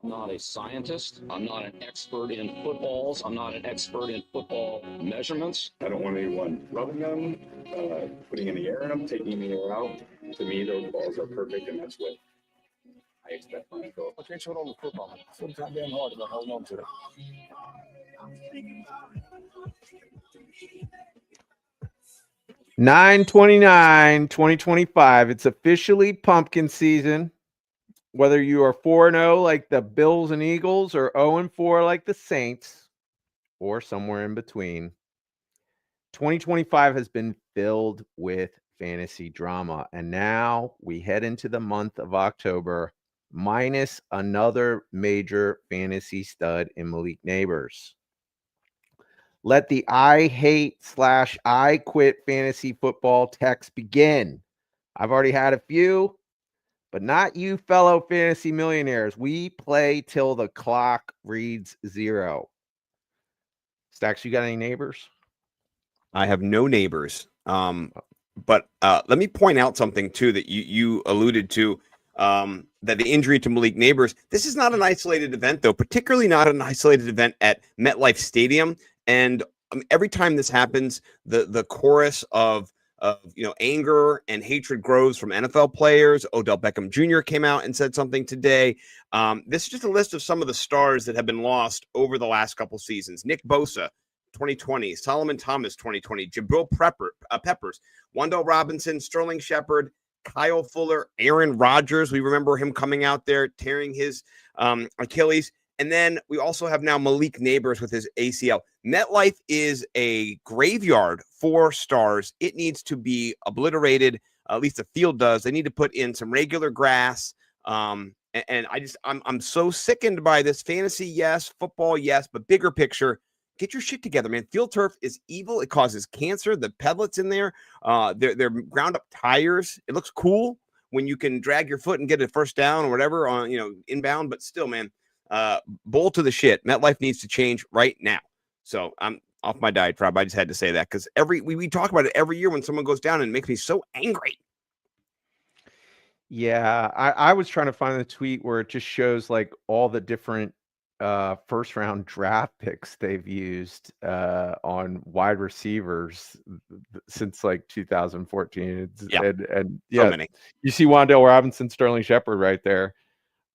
I'm not a scientist. I'm not an expert in footballs. I'm not an expert in football measurements. I don't want anyone rubbing them, putting any air in them, taking any air out. To me, those balls are perfect, and that's what I expect mine to go. Okay, so on the football. So goddamn hard about holding on to it. 9/29/2025. It's officially pumpkin season. Whether you are 4-0 like the Bills and Eagles or 0-4 like the Saints or somewhere in between, 2025 has been filled with fantasy drama. And now we head into the month of October minus another major fantasy stud in Malik Neighbors. Let the I hate / I quit fantasy football text begin. I've already had a few, but not you, fellow fantasy millionaires. We play till the clock reads 0. Stacks, you got any neighbors? I have no neighbors. But let me point out something too that you alluded to. That the injury to Malik Neighbors. This is not an isolated event, though. Particularly not an isolated event at MetLife Stadium. And every time this happens, the chorus of anger and hatred grows from NFL players. Odell Beckham Jr. came out and said something today. This is just a list of some of the stars that have been lost over the last couple seasons. Nick Bosa, 2020, Solomon Thomas, 2020, Jabril Peppers, Wan'Dale Robinson, Sterling Shepard, Kyle Fuller, Aaron Rodgers. We remember him coming out there tearing his Achilles. And then we also have now Malik Neighbors with his ACL. MetLife is a graveyard for stars. It needs to be obliterated. At least the field does. They need to put in some regular grass. And I'm so sickened by this. Fantasy, yes. Football, yes. But bigger picture, get your shit together, man. Field turf is evil. It causes cancer. The pellets in there, they're ground up tires. It looks cool when you can drag your foot and get a first down or whatever on inbound. But still, man. Bowl to the shit. MetLife needs to change right now. So I'm off my diatribe. I just had to say that because we talk about it every year when someone goes down and it makes me so angry. Yeah, I was trying to find the tweet where it just shows like all the different first round draft picks they've used on wide receivers since like 2014. And yeah, so many. You see Wan'Dale Robinson, Sterling Shepard right there.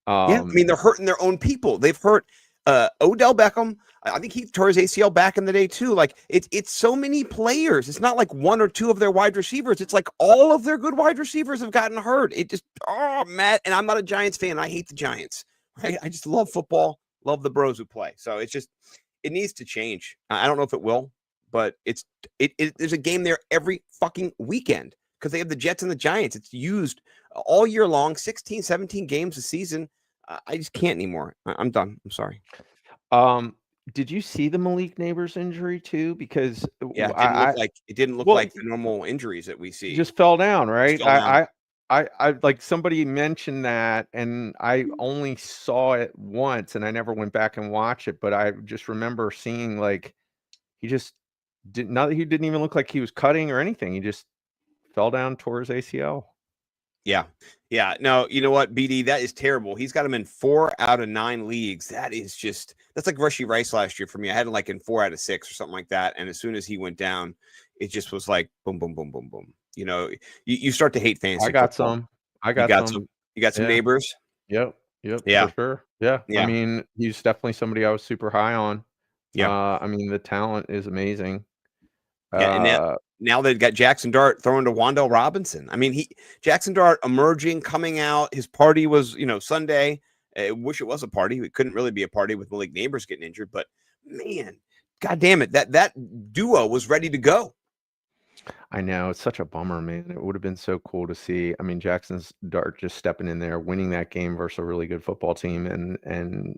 Yeah, I mean, they're hurting their own people. They've hurt Odell Beckham. I think he tore his ACL back in the day too. Like it's so many players. It's not like one or two of their wide receivers. It's like all of their good wide receivers have gotten hurt. It just Matt. And I'm not a Giants fan. I hate the Giants. Right? I just love football. Love the bros who play. So it needs to change. I don't know if it will, but there's a game there every fucking weekend because they have the Jets and the Giants. It's used all year long, 16, 17 games a season. I just can't anymore. I'm done. I'm sorry. Did you see the Malik Neighbors injury too? Because it didn't look like the normal injuries that we see. Just fell down, right? Fell down. I like somebody mentioned that, and I only saw it once, and I never went back and watched it. But I just remember seeing like he just didn't even look like he was cutting or anything. He just fell down, tore his ACL. Yeah. No, you know what, BD, that is terrible. He's got him in 4 out of 9 leagues. That's like Rashee Rice last year for me. I had him like in 4 out of 6 or something like that. And as soon as he went down, it just was like boom, boom, boom, boom, boom. You start to hate fantasy. I got some. You got some neighbors. Yep. Yeah. For sure. Yeah. I mean, he's definitely somebody I was super high on. Yeah. I mean, the talent is amazing. Yeah, and now they've got Jackson Dart throwing to Wan'Dale Robinson. I mean, Jackson Dart emerging, coming out. His party was, Sunday. I wish it was a party. It couldn't really be a party with Malik Neighbors getting injured, but man, God damn it, that duo was ready to go. I know, it's such a bummer, man. It would have been so cool to see. I mean, Jackson's Dart just stepping in there, winning that game versus a really good football team, and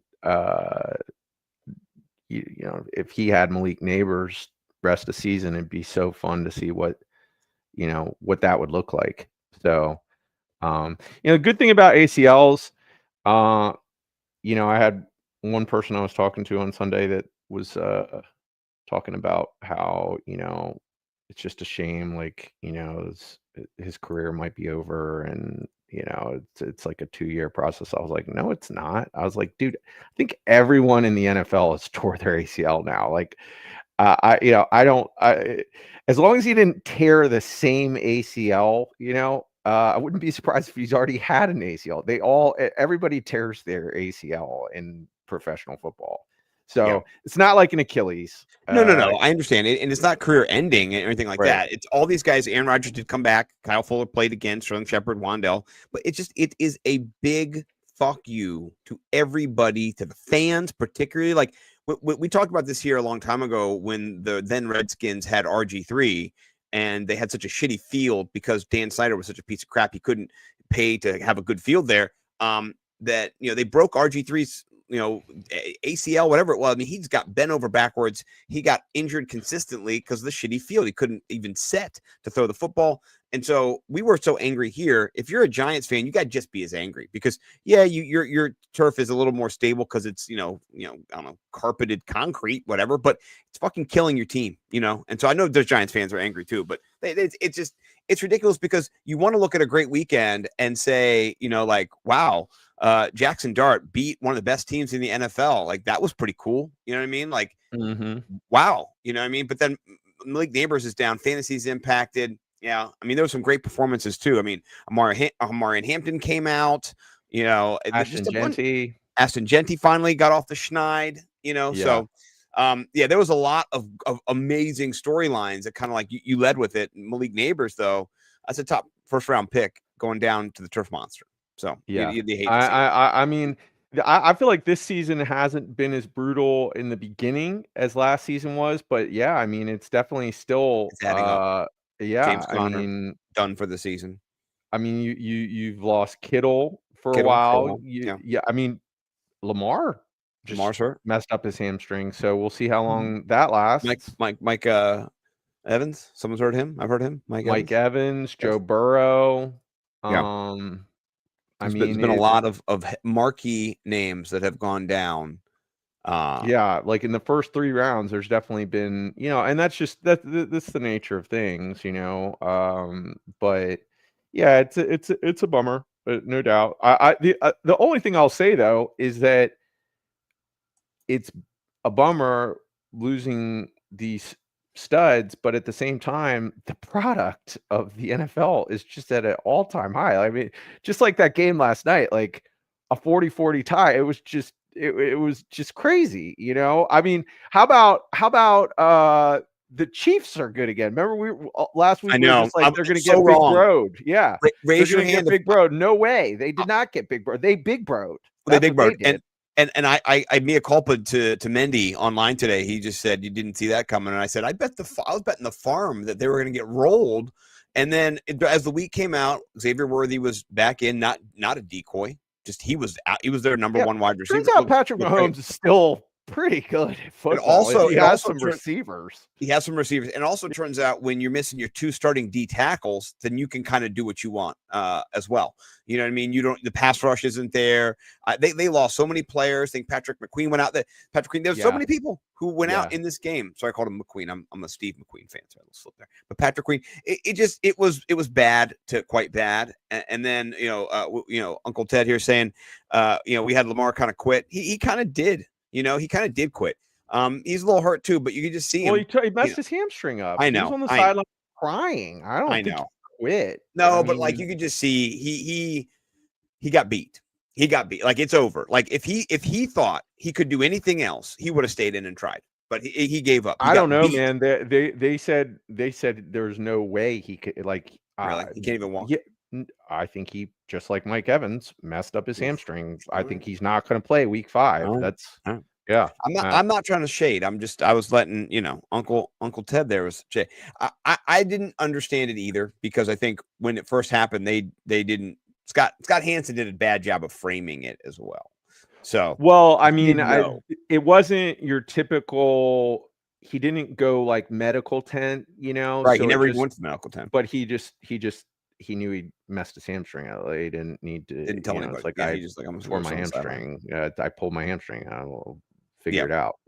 if he had Malik Neighbors rest of the season, it'd be so fun to see what that would look like. So, the good thing about ACLs, I had one person I was talking to on Sunday that was talking about how, it's just a shame, like, his career might be over, and It's like a 2-year process. I was like, no, it's not. I was like, dude, I think everyone in the NFL has tore their ACL now. Like, as long as he didn't tear the same ACL, I wouldn't be surprised if he's already had an ACL. Everybody tears their ACL in professional football. So it's not like an Achilles. No. I understand it, and it's not career ending or anything like Right. that. It's all these guys. Aaron Rodgers did come back. Kyle Fuller played again. Sterling Shepard, Wandell. But it is a big fuck you to everybody, to the fans, particularly. Like we talked about this here a long time ago when the then Redskins had RG3 and they had such a shitty field because Dan Snyder was such a piece of crap. He couldn't pay to have a good field there. That they broke RG3's ACL, whatever it was. I mean, he's got bent over backwards. He got injured consistently because of the shitty field. He couldn't even set to throw the football. And so we were so angry here. If you're a Giants fan, you got to just be as angry because your turf is a little more stable because it's, I don't know, carpeted concrete, whatever, but it's fucking killing your team, And so I know those Giants fans are angry too, but it's ridiculous because you want to look at a great weekend and say, like, wow, Jackson Dart beat one of the best teams in the NFL. Like, that was pretty cool. You know what I mean? Like, wow. You know what I mean? But then Malik Neighbors is down. Fantasy's impacted. Yeah. I mean, there were some great performances too. I mean, Amari and Hampton came out, Ashton Genty finally got off the schneid, so there was a lot of amazing storylines that kind of like you led with it. Malik Neighbors, though, that's a top first round pick going down to the turf monster. So yeah, you hate I mean, I feel like this season hasn't been as brutal in the beginning as last season was, but yeah, I mean, it's definitely still adding up. Yeah, James Conner, I mean, done for the season. I mean, you've lost Kittle for a while. I mean, Lamar Lamar's hurt, messed up his hamstring, so we'll see how long that lasts. Mike Evans, someone's heard him. I've heard him. Mike Evans, Joe Burrow. There's been a lot of marquee names that have gone down. Like in the first 3 rounds, there's definitely been, and that's the nature of things, but yeah, it's a bummer, but no doubt. The only thing I'll say though is that it's a bummer losing these studs, but at the same time, the product of the NFL is just at an all-time high. I mean, just like that game last night, like a 40-40 tie, it was just crazy, I mean, how about the Chiefs are good again? Remember last week? I know. Just like they're going to get Big Broed. Yeah, raise your hand. Big Broed. No way, they did not get Big Broed. They Big Broed. They Big Broed. And I mea culpa to Mendy online today. He just said you didn't see that coming, and I said I was betting the farm that they were going to get rolled. And then as the week came out, Xavier Worthy was back in, not a decoy. Just he was out. He was their number one wide receiver. Turns out Patrick Mahomes is still pretty good at football. He has some receivers. He has some receivers. And also turns out when you're missing your 2 starting D tackles, then you can kind of do what you want as well. You know what I mean? The pass rush isn't there. They lost so many players. I think Patrick McQueen went out there. There's so many people who went out in this game. So I called him McQueen. I'm a Steve McQueen fan, so I slip there. But Patrick McQueen, it was bad to quite bad. And then Uncle Ted here saying, we had Lamar kind of quit. He kind of did. He kind of did quit. He's a little hurt too, but you can just see him. Well, he messed his hamstring up. I know. He was on the sideline crying. I don't think he quit. No, but like you could just see he got beat. He got beat. Like it's over. Like if he thought he could do anything else, he would have stayed in and tried. But he gave up. I don't know, man. They said there's no way he could really? He can't even walk. Yeah, I think he, just like Mike Evans, messed up his hamstring. I think he's not going to play week 5. Yeah. I'm not trying to shade. I was letting, Uncle Ted there was shade. I didn't understand it either because I think when it first happened, they didn't. Scott Hansen did a bad job of framing it as well. So, well, I mean, it wasn't your typical. He didn't go like medical tent, Right. So he never even went to medical tent, but he he knew he messed his hamstring out. He didn't need to. Didn't tell anybody. It's like he just like I'm tore my hamstring. I pulled my hamstring. I will figure it out.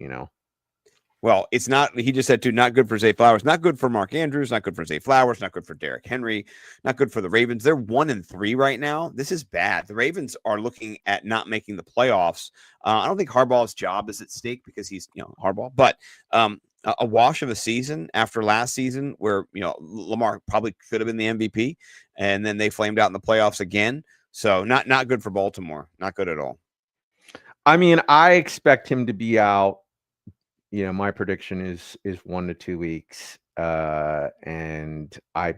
Well, it's not. He just said, too, not good for Zay Flowers, not good for Mark Andrews, not good for Zay Flowers, not good for Derrick Henry, not good for the Ravens. They're 1-3 right now. This is bad. The Ravens are looking at not making the playoffs. I don't think Harbaugh's job is at stake because he's, Harbaugh, but a wash of a season after last season where, Lamar probably could have been the MVP, and then they flamed out in the playoffs again. So not good for Baltimore. Not good at all. I mean, I expect him to be out. My prediction is 1 to 2 weeks, and I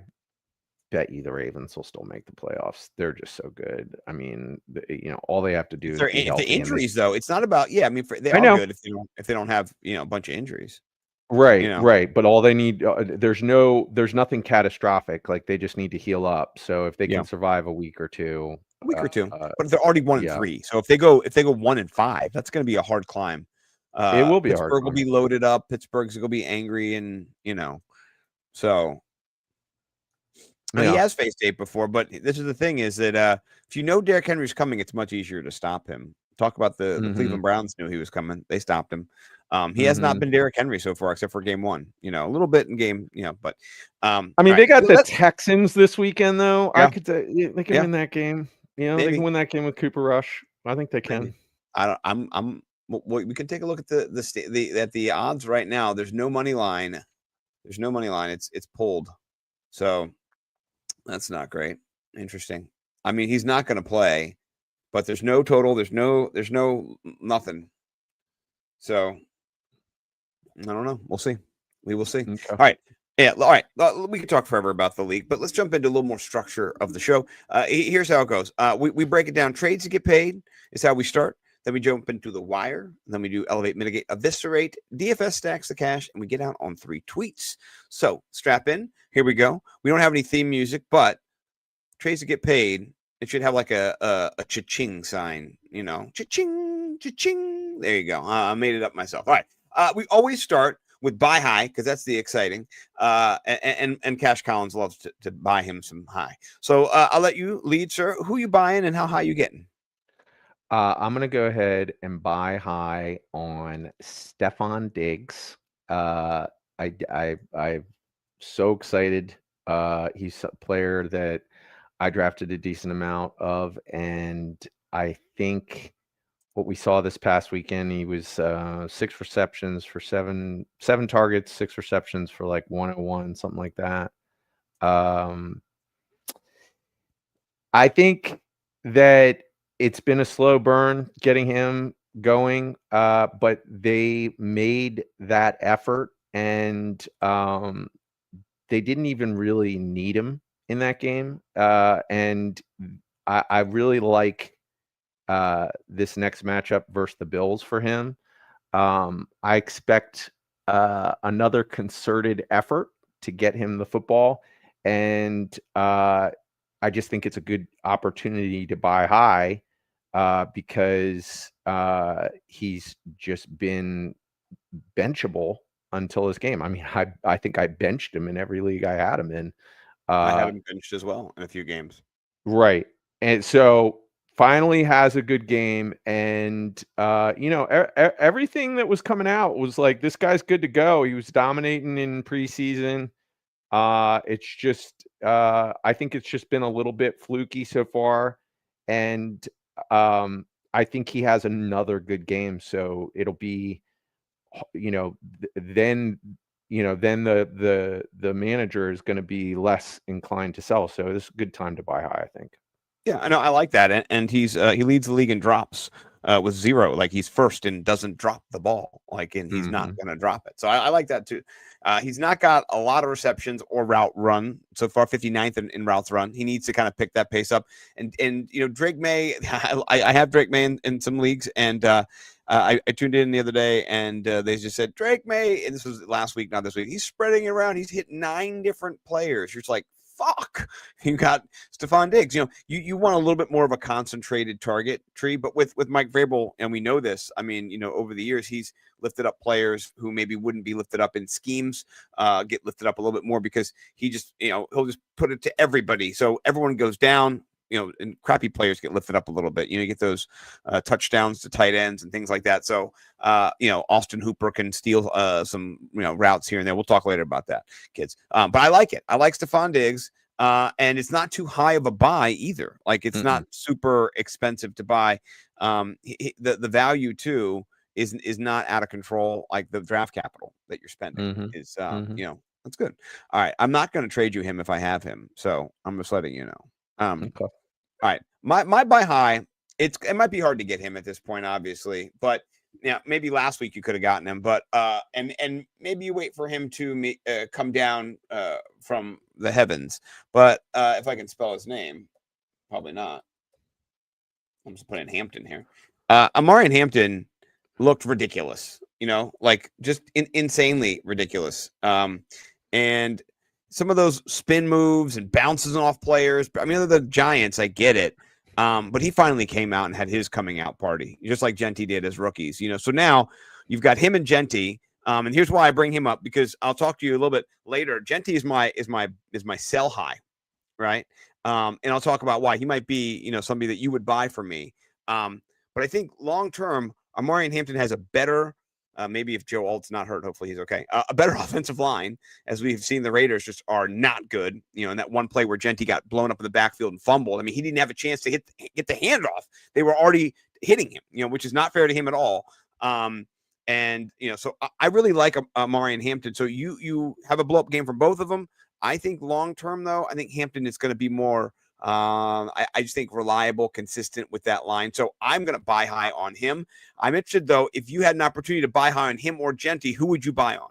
bet you the Ravens will still make the playoffs. They're just so good. I mean, all they have to do is be healthy. The injuries, though, it's not about. Yeah, I mean, they I are know. good if they don't have a bunch of injuries. Right, right. But all they need, there's nothing catastrophic. Like they just need to heal up. So if they can survive a week or two, but they're already 1-3. So if they go 1-5, that's going to be a hard climb. It will be Pittsburgh hard. Will be loaded up. Pittsburgh's going to be angry, and so. And he has faced 8 before, but this is the thing: is that if Derrick Henry's coming, it's much easier to stop him. Talk about the Cleveland Browns knew he was coming; they stopped him. He has not been Derrick Henry so far, except for game 1. A little bit in game, but I mean, they got the Texans this weekend, though. Yeah. I could say they can win that game. They can win that game with Cooper Rush. I think they can. We can take a look at the odds right now. There's no money line. It's pulled. So that's not great. Interesting. I mean, he's not going to play, but there's no total. There's no nothing. So I don't know. We'll see. We will see. Okay. All right. Yeah. All right. We could talk forever about the league, but let's jump into a little more structure of the show. Here's how it goes. We break it down. Trades to get paid is how we start. Then we jump into the wire. Then we do elevate, mitigate, eviscerate, DFS stacks of cash, and we get out on 3 tweets. So strap in. Here we go. We don't have any theme music, but trades to get paid. It should have like a cha-ching sign, cha-ching, cha-ching. There you go. I made it up myself. All right. We always start with buy high because that's the exciting. And Cash Collins loves to buy him some high. So I'll let you lead, sir. Who you buying and how high you getting? I'm gonna go ahead and buy high on Stefon Diggs. I'm so excited. He's a player that I drafted a decent amount of, and I think what we saw this past weekend, he was 6 receptions for 7 targets, 6 receptions for like 101, something like that. I think that it's been a slow burn getting him going, but they made that effort, and they didn't even really need him in that game. And I really like this next matchup versus the Bills for him. I expect another concerted effort to get him the football, and I just think it's a good opportunity to buy high because he's just been benchable until this game. I mean, I think I benched him in every league I had him in. I had him benched as well in a few games. Right. And so finally has a good game. And, everything that was coming out was like, this guy's good to go. He was dominating in preseason. It's just, I think it's just been a little bit fluky so far. And I think he has another good game. So it'll be, then the manager is going to be less inclined to sell. So this is a good time to buy high, I think. Yeah, I know. I like that. And he's he leads the league in drops with 0. Like he's first and doesn't drop the ball. And he's not going to drop it. So I like that too. He's not got a lot of receptions or route run so far, 59th in routes run. He needs to kind of pick that pace up. And Drake May, I have Drake May in some leagues, and I tuned in the other day, and they just said Drake May, and this was last week, not this week. He's spreading it around. He's hit 9 different players. You're just like, fuck. You got Stefon Diggs. You want a little bit more of a concentrated target tree, but with Mike Vrabel, and we know this. I mean, over the years, he's lifted up players who maybe wouldn't be lifted up in schemes, get lifted up a little bit more because he just, he'll just put it to everybody. So everyone goes down. and crappy players get lifted up a little bit. You get those touchdowns to tight ends and things like that. So, Austin Hooper can steal some, routes here and there. We'll talk later about that, kids. But I like it. I like Stephon Diggs. And it's not too high of a buy either. Like it's not super expensive to buy. The value too is not out of control. Like the draft capital that you're spending is, that's good. All right. I'm not going to trade you him if I have him. So I'm just letting you know. Okay. All right. My buy high, it might be hard to get him at this point, obviously, but maybe last week you could have gotten him, but and maybe you wait for him to come down from the heavens. But if I can spell his name, probably not. I'm just putting Hampton here. Amari Hampton looked ridiculous, like just insanely ridiculous. And some of those spin moves and bounces off players. I mean, they're the Giants. I get it. But he finally came out and had his coming out party, just like Genty did as rookies. So now you've got him and Genty. And here's why I bring him up, because I'll talk to you a little bit later. Genty is my sell high, right? And I'll talk about why he might be, somebody that you would buy for me. But I think long term, Amari Hampton has a better. Maybe if Joe Alt's not hurt, hopefully he's okay. A better offensive line, as we've seen the Raiders just are not good. In that one play where Genty got blown up in the backfield and fumbled. I mean, he didn't have a chance to get the handoff. They were already hitting him, which is not fair to him at all. So I really like Amari Hampton. So you have a blow up game from both of them. I think long term, though, I think Hampton is going to be more. I just think reliable, consistent with that line. So I'm going to buy high on him. I'm interested, though, if you had an opportunity to buy high on him or Genty, who would you buy on?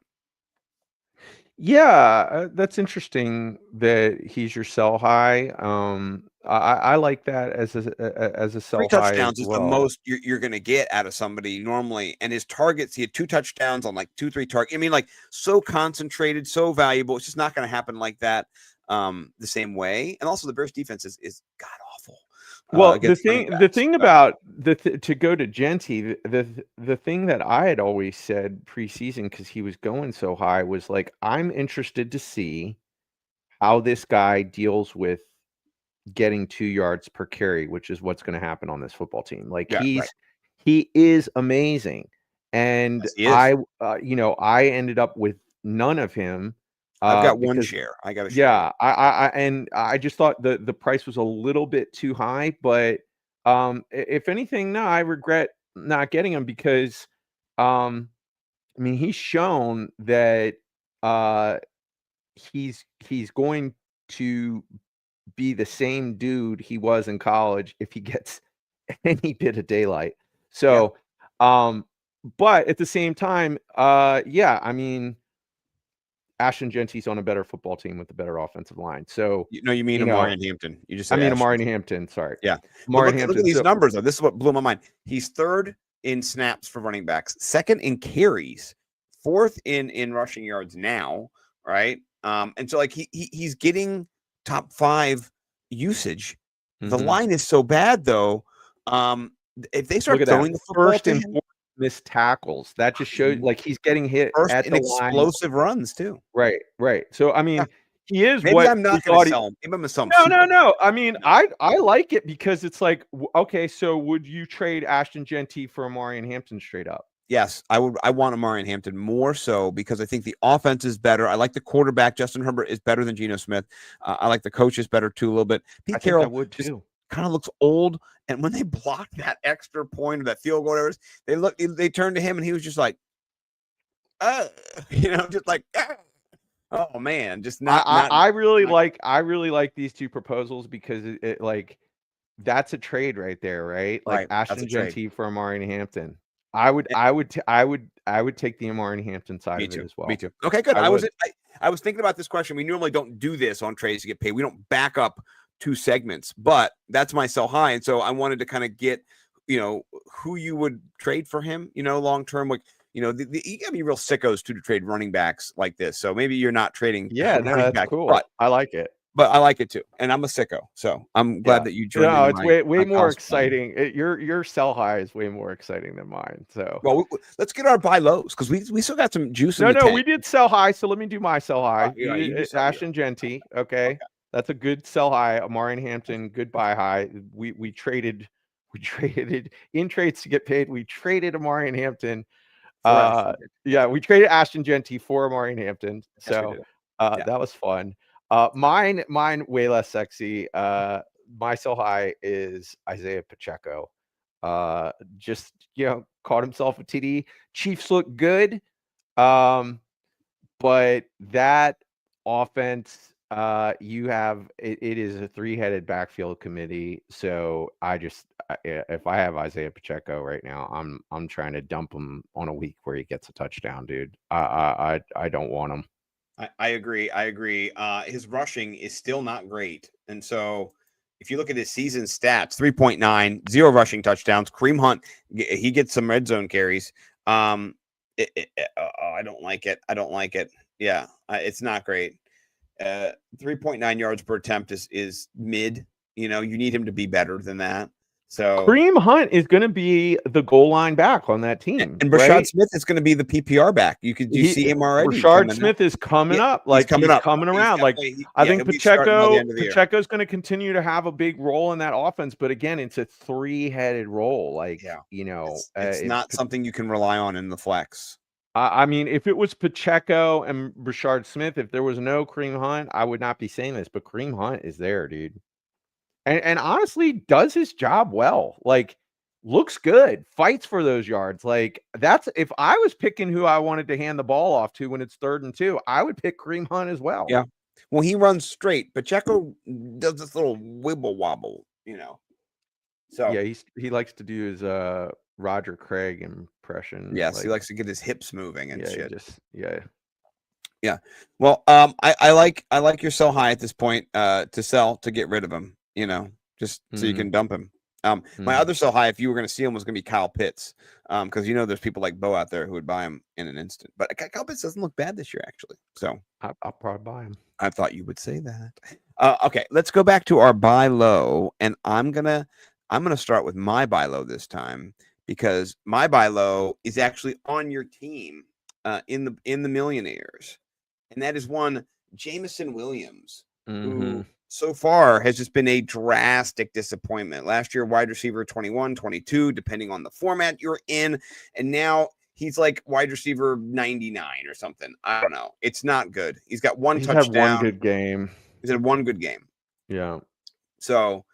Yeah, that's interesting that he's your sell high. I like that as a sell high. 3 touchdowns is the most you're going to get out of somebody normally. And his targets, he had 2 touchdowns on like 2-3 targets. I mean, like so concentrated, so valuable. It's just not going to happen like that. The same way, and also the Bears defense is god awful. Well, the thing about to go to Genty, the thing that I had always said preseason, because he was going so high, was like, I'm interested to see how this guy deals with getting 2 yards per carry, which is what's going to happen on this football team. Like he is amazing, and yes, I ended up with none of him. I've got one share. I got a share. Yeah, I just thought the price was a little bit too high, but if anything, no, I regret not getting him because he's shown that he's going to be the same dude he was in college if he gets any bit of daylight. So, but at the same time, Ashton Genty's on a better football team with a better offensive line. So you mean Amari Hampton. You just said Amari Hampton. Sorry. Yeah. Look at these numbers though. This is what blew my mind. He's 3rd in snaps for running backs, 2nd in carries, 4th in rushing yards now, right? And so like he's getting top 5 usage. The line is so bad though. If they start throwing the football first and fourth missed tackles, that just shows like he's getting hit first at in the explosive line. runs too. Right. So he is. Maybe what I'm not going to sell him. Maybe I'm going to sell him. No. I like it because it's like, okay, so would you trade Ashton Genty for Amari Hampton straight up? Yes, I would. I want Amari Hampton more so because I think the offense is better. I like the quarterback. Justin Herbert is better than Geno Smith. I like the coaches better too a little bit. Pete Carroll would too. Kind of looks old, and when they blocked that extra point or that field goal, whatever, they turned to him, and he was just like, just like, oh man, just not. I really like these 2 proposals because it like that's a trade right there, right? Like Ashton Genty for Amari Hampton. I would take the Amari Hampton side of it as well. Me too. Okay, good. I was thinking about this question. We normally don't do this on trades to get paid. We don't back up 2 segments, but that's my sell high. And so I wanted to kind of get, who you would trade for him, long term. Like, you gotta be real sickos to trade running backs like this. So maybe you're not trading. Yeah, that's back, cool. But I like it. But I like it too, and I'm a sicko, so I'm glad that you joined. No, it's way more exciting. Your sell high is way more exciting than mine. So, well, let's get our buy lows because we still got some juice. No, we did sell high. So let me do my sell high. You Ashton Genty, okay. That's a good sell high. Amari Hampton, good buy high. We traded it in trades to get paid. We traded Amari Hampton. Yeah, we traded Ashton Genty for Amari Hampton. So that was fun. Mine way less sexy. My sell high is Isaiah Pacheco. Just caught himself a TD. Chiefs look good. But that offense, you have it is a 3-headed backfield committee. So if I have Isaiah Pacheco right now, I'm trying to dump him on a week where he gets a touchdown, dude. I don't want him. I agree. His rushing is still not great, and so if you look at his season stats, 3.9, 0 rushing touchdowns. Kareem Hunt, he gets some red zone carries. I don't like it. Yeah, it's not great. 3.9 yards per attempt is mid. You need him to be better than that. So Kareem Hunt is going to be the goal line back on that team, and Rashad Smith is going to be the PPR back. You see him already. Rashad Smith is coming up. Like he's coming around. I think Pacheco's going to continue to have a big role in that offense, but again, it's a 3-headed role. It's not something you can rely on in the flex. I mean, if it was Pacheco and Rashad Smith, if there was no Kareem Hunt, I would not be saying this, but Kareem Hunt is there, dude. And honestly, does his job well. Like, looks good, fights for those yards. Like, that's if I was picking who I wanted to hand the ball off to when it's 3rd and 2, I would pick Kareem Hunt as well. Yeah. Well, he runs straight. Pacheco does this little wibble wobble, So yeah, he likes to do his Roger Craig impression. Yes, he likes to get his hips moving and shit. Yeah. Well, I like your sell high at this point to get rid of him. Just so you can dump him. My other sell high, if you were going to see him, was going to be Kyle Pitts, because there's people like Bo out there who would buy him in an instant. But Kyle Pitts doesn't look bad this year, actually. So I'll probably buy him. I thought you would say that. Okay, let's go back to our buy low, and I'm gonna start with my buy low this time because my buy low is actually on your team in the Millionaires, and that is one Jameson Williams, who so far has just been a drastic disappointment. Last year, wide receiver 21, 22, depending on the format you're in. And now he's like wide receiver 99 or something. I don't know. It's not good. He's got one touchdown. Had one good game. He's had one good game. Yeah. So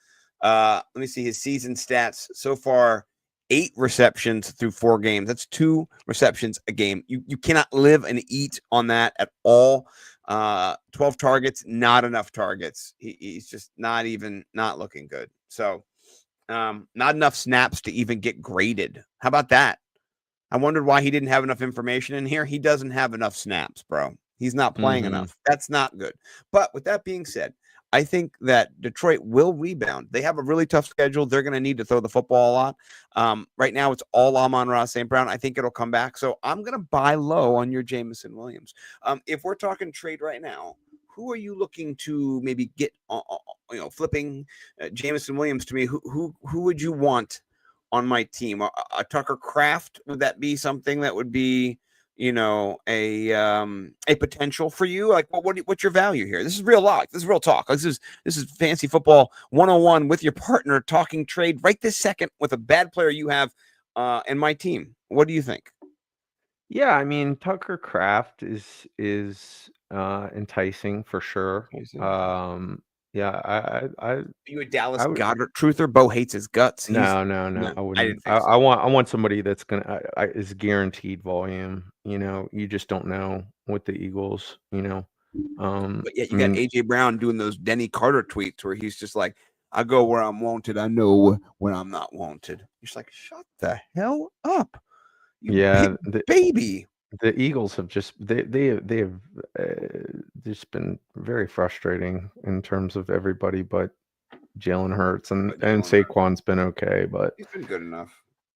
let me see his season stats. So far, 8 receptions through 4 games. That's 2 receptions a game. You cannot live and eat on that at all. 12 targets, not enough targets. He's just not looking good. So not enough snaps to even get graded. How about that? I wondered why he didn't have enough information in here. He doesn't have enough snaps, bro. He's not playing enough. That's not good. But with that being said, I think that Detroit will rebound. They have a really tough schedule. They're going to need to throw the football a lot. Right now, it's all Amon-Ra St. Brown. I think it'll come back. So I'm going to buy low on your Jameson Williams. If we're talking trade right now, who are you looking to maybe get, flipping Jameson Williams to me? Who would you want on my team? A Tucker Kraft? Would that be something that would be a potential for you? Like, what's your value here? This is real talk. This is real talk. This is Fantasy Football 101 with your partner talking trade right this second with a bad player you have and my team. What do you think? Yeah, I mean, Tucker Kraft is enticing for sure. Yeah, Are you a Dallas Goddard truther? Bo hates his guts. No. I wouldn't. I want somebody that's gonna is guaranteed volume. You just don't know with the Eagles. But yeah, you got AJ Brown doing those Denny Carter tweets where he's just like, "I go where I'm wanted. I know when I'm not wanted." You're just like, "Shut the hell up, you baby." The Eagles have just they have just been very frustrating in terms of everybody but Jalen Hurts and Saquon's been okay, but he's been good enough.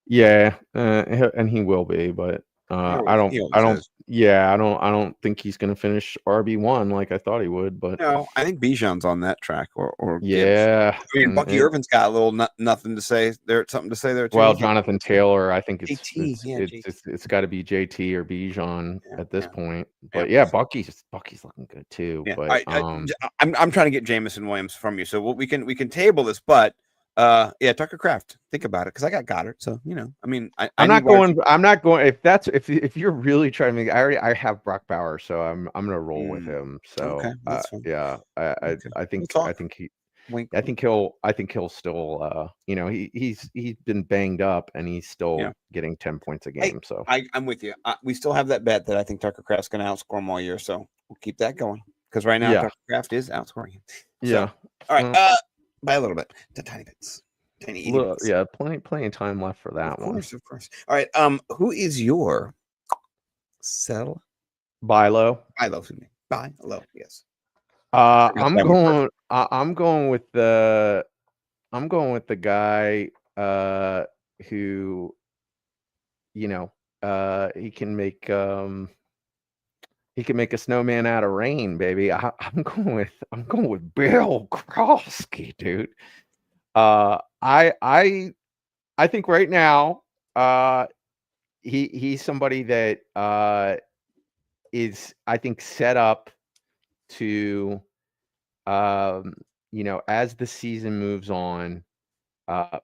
Yeah, and he will be, but I don't. Yeah, I don't think he's going to finish RB1 like I thought he would. But no, I think Bijan's on that track, or yeah. Gibbs. I mean, Bucky Irvin's got a little nothing to say there. Something to say there too. Well, Jonathan Taylor, I think JT, it's got to be JT or Bijan at this point. But Bucky's looking good too. Yeah. But I'm trying to get Jamison Williams from you, so we can table this, but. Tucker Kraft. Think about it, because I got Goddard. So I mean, I'm not going. If you're really trying to make, I have Brock Bauer, so I'm gonna roll with him. So I think he'll still he's been banged up and he's still getting 10 points a game. So I'm with you. We still have that bet that I think Tucker Kraft's gonna outscore him all year. So we'll keep that going, because right now Tucker Kraft is outscoring him. So, all right. By a little bit, the tiny bits, tiny bits. Yeah, plenty of time left for that one. Of course. All right. Who is your sell? Buy low. Buy low for me. Buy low. Yes. I'm going with the guy who he can make a snowman out of rain, baby. I'm going with Bill Krosky, dude. I think right now, he's somebody that is, I think, set up to as the season moves on,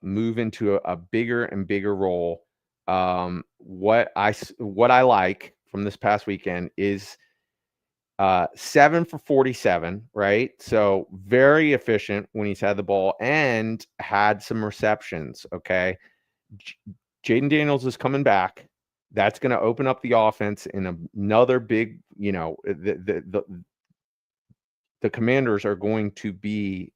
move into a bigger and bigger role. What I like from this past weekend is 7 for 47, right? So very efficient when he's had the ball and had some receptions. Okay. Jaden Daniels is coming back. That's going to open up the offense in another big, the Commanders are going to be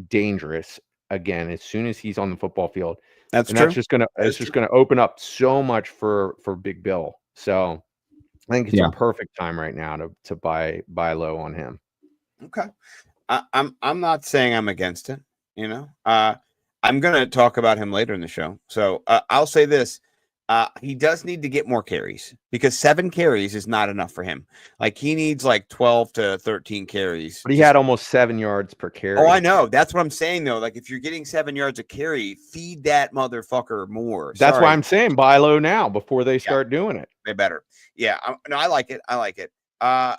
dangerous again as soon as he's on the football field. That's just going to open up so much for Big Bill. So I think it's a perfect time right now to buy low on him. Okay. I'm not saying I'm against it, I'm going to talk about him later in the show. So I'll say this. He does need to get more carries, because 7 carries is not enough for him. Like, he needs like 12 to 13 carries. But he had almost 7 yards per carry. Oh, I know. That's what I'm saying, though. Like, if you're getting 7 yards a carry, feed that motherfucker more. That's why I'm saying buy low now before they start doing it. They better. Yeah. No, I like it. I'm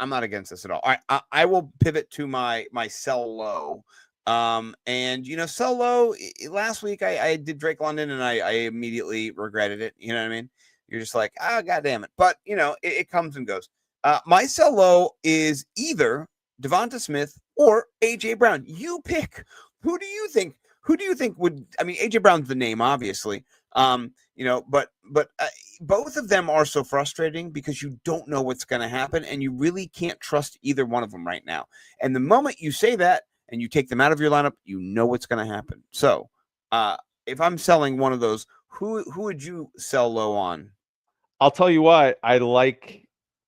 not against this at all. All right. I will pivot to my sell low. Sell low. Last week I did Drake London and I immediately regretted it. You know what I mean? You're just like, God damn it. But it comes and goes. My sell low is either Devonta Smith or AJ Brown. You pick. Who do you think would? I mean, AJ Brown's the name, obviously. But both of them are so frustrating because you don't know what's going to happen and you really can't trust either one of them right now. And the moment you say that and you take them out of your lineup, you know what's going to happen. So if I'm selling one of those, who would you sell low on? I'll tell you what, I like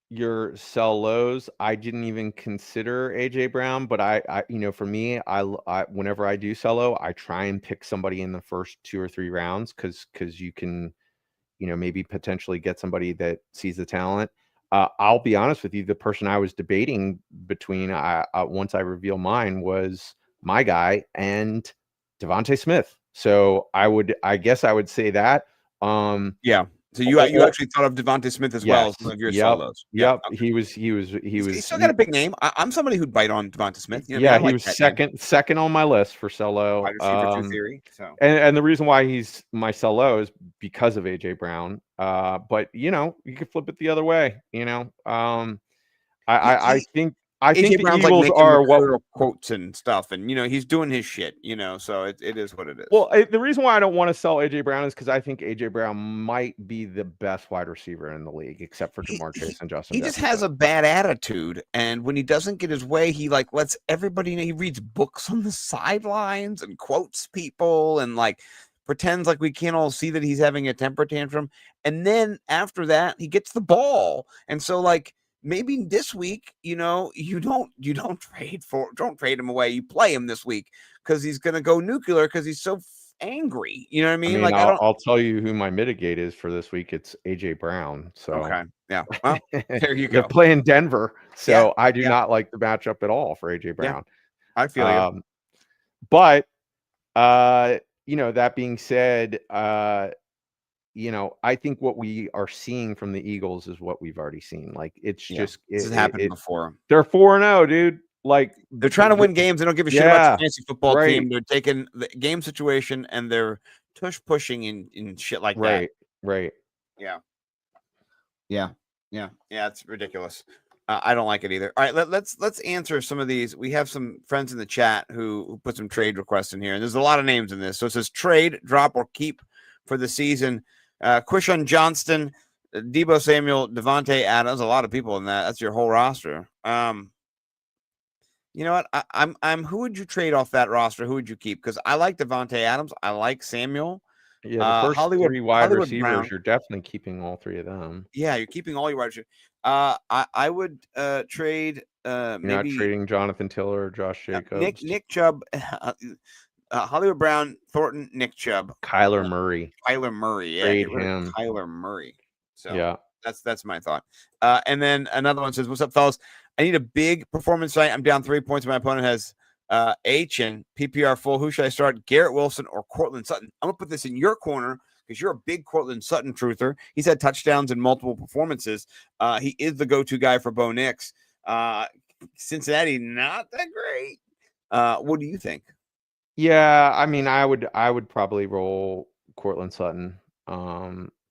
your sell lows. I didn't even consider AJ Brown, but I for me, I whenever I do sell low, I try and pick somebody in the first 2 or 3 rounds because you can, maybe potentially get somebody that sees the talent. I'll be honest with you. The person I was debating between, once I reveal mine, was my guy and Devonta Smith. So I guess I would say that. So you actually thought of Devonta Smith as well as one of your solos. Yep. Okay. He was. He's still got a big name. I'm somebody who'd bite on Devonta Smith. He was second on my list for sell-low. Theory. So. And the reason why he's my sell-low is because of AJ Brown. But you can flip it the other way. I think the Brown's Eagles are what quotes and stuff, and he's doing his shit. So it is what it is. Well, the reason why I don't want to sell AJ Brown is because I think AJ Brown might be the best wide receiver in the league, except for Jamar Chase and Justin. He just has a bad attitude, and when he doesn't get his way, he lets everybody know. He reads books on the sidelines and quotes people, and pretends like we can't all see that he's having a temper tantrum. And then after that, he gets the ball, and so maybe this week, you don't trade him away. You play him this week because he's going to go nuclear because he's so angry. You know what I I mean? mean, Like I don't. I'll tell you who my mitigate is for this week. It's AJ Brown. So Okay, yeah. Well, there you they're go. playing Denver, Yeah, so I do yeah, not like the matchup at all for AJ yeah. Brown. I feel you. But that being said, I think what we are seeing from the Eagles is what we've already seen. Like it's Yeah, just this has happened before. they're 4-0, dude. Like They're trying to win games. They don't give a shit about the fantasy football team. They're taking the game situation and they're tush pushing in shit like that. Right. Yeah. It's ridiculous. I don't like it either. All right, let's answer some of these. We have some friends in the chat who put some trade requests in here, and there's a lot of names in this. So it says trade, drop, or keep for the season. Quishon Johnston, Debo Samuel, Devontae Adams. A lot of people in that. That's your whole roster. You know what? I'm. Who would you trade off that roster? Who would you keep? Because I like Devontae Adams. I like Samuel. Yeah, the first Hollywood, three wide Hollywood receivers, Brown. you're definitely keeping all three of them. Yeah, you're keeping all your wide receivers. I would trade You're maybe not trading Jonathan Tiller or Josh Jacobs. Nick Chubb, Hollywood Brown, Thornton, Nick Chubb, Kyler Murray. Yeah, Trade get rid of him. Kyler Murray. So Yeah. that's my thought. And then another one says, "What's up, fellas? I need a big performance night. I'm down 3 points. My opponent has H and PPR full. Who should I start? Garrett Wilson or Cortland Sutton? I'm gonna put this in your corner because you're a big Cortland Sutton truther. He's had touchdowns in multiple performances. He is the go-to guy for Bo Nix. Cincinnati, not that great. What do you think? Yeah, I mean, I would probably roll Cortland Sutton.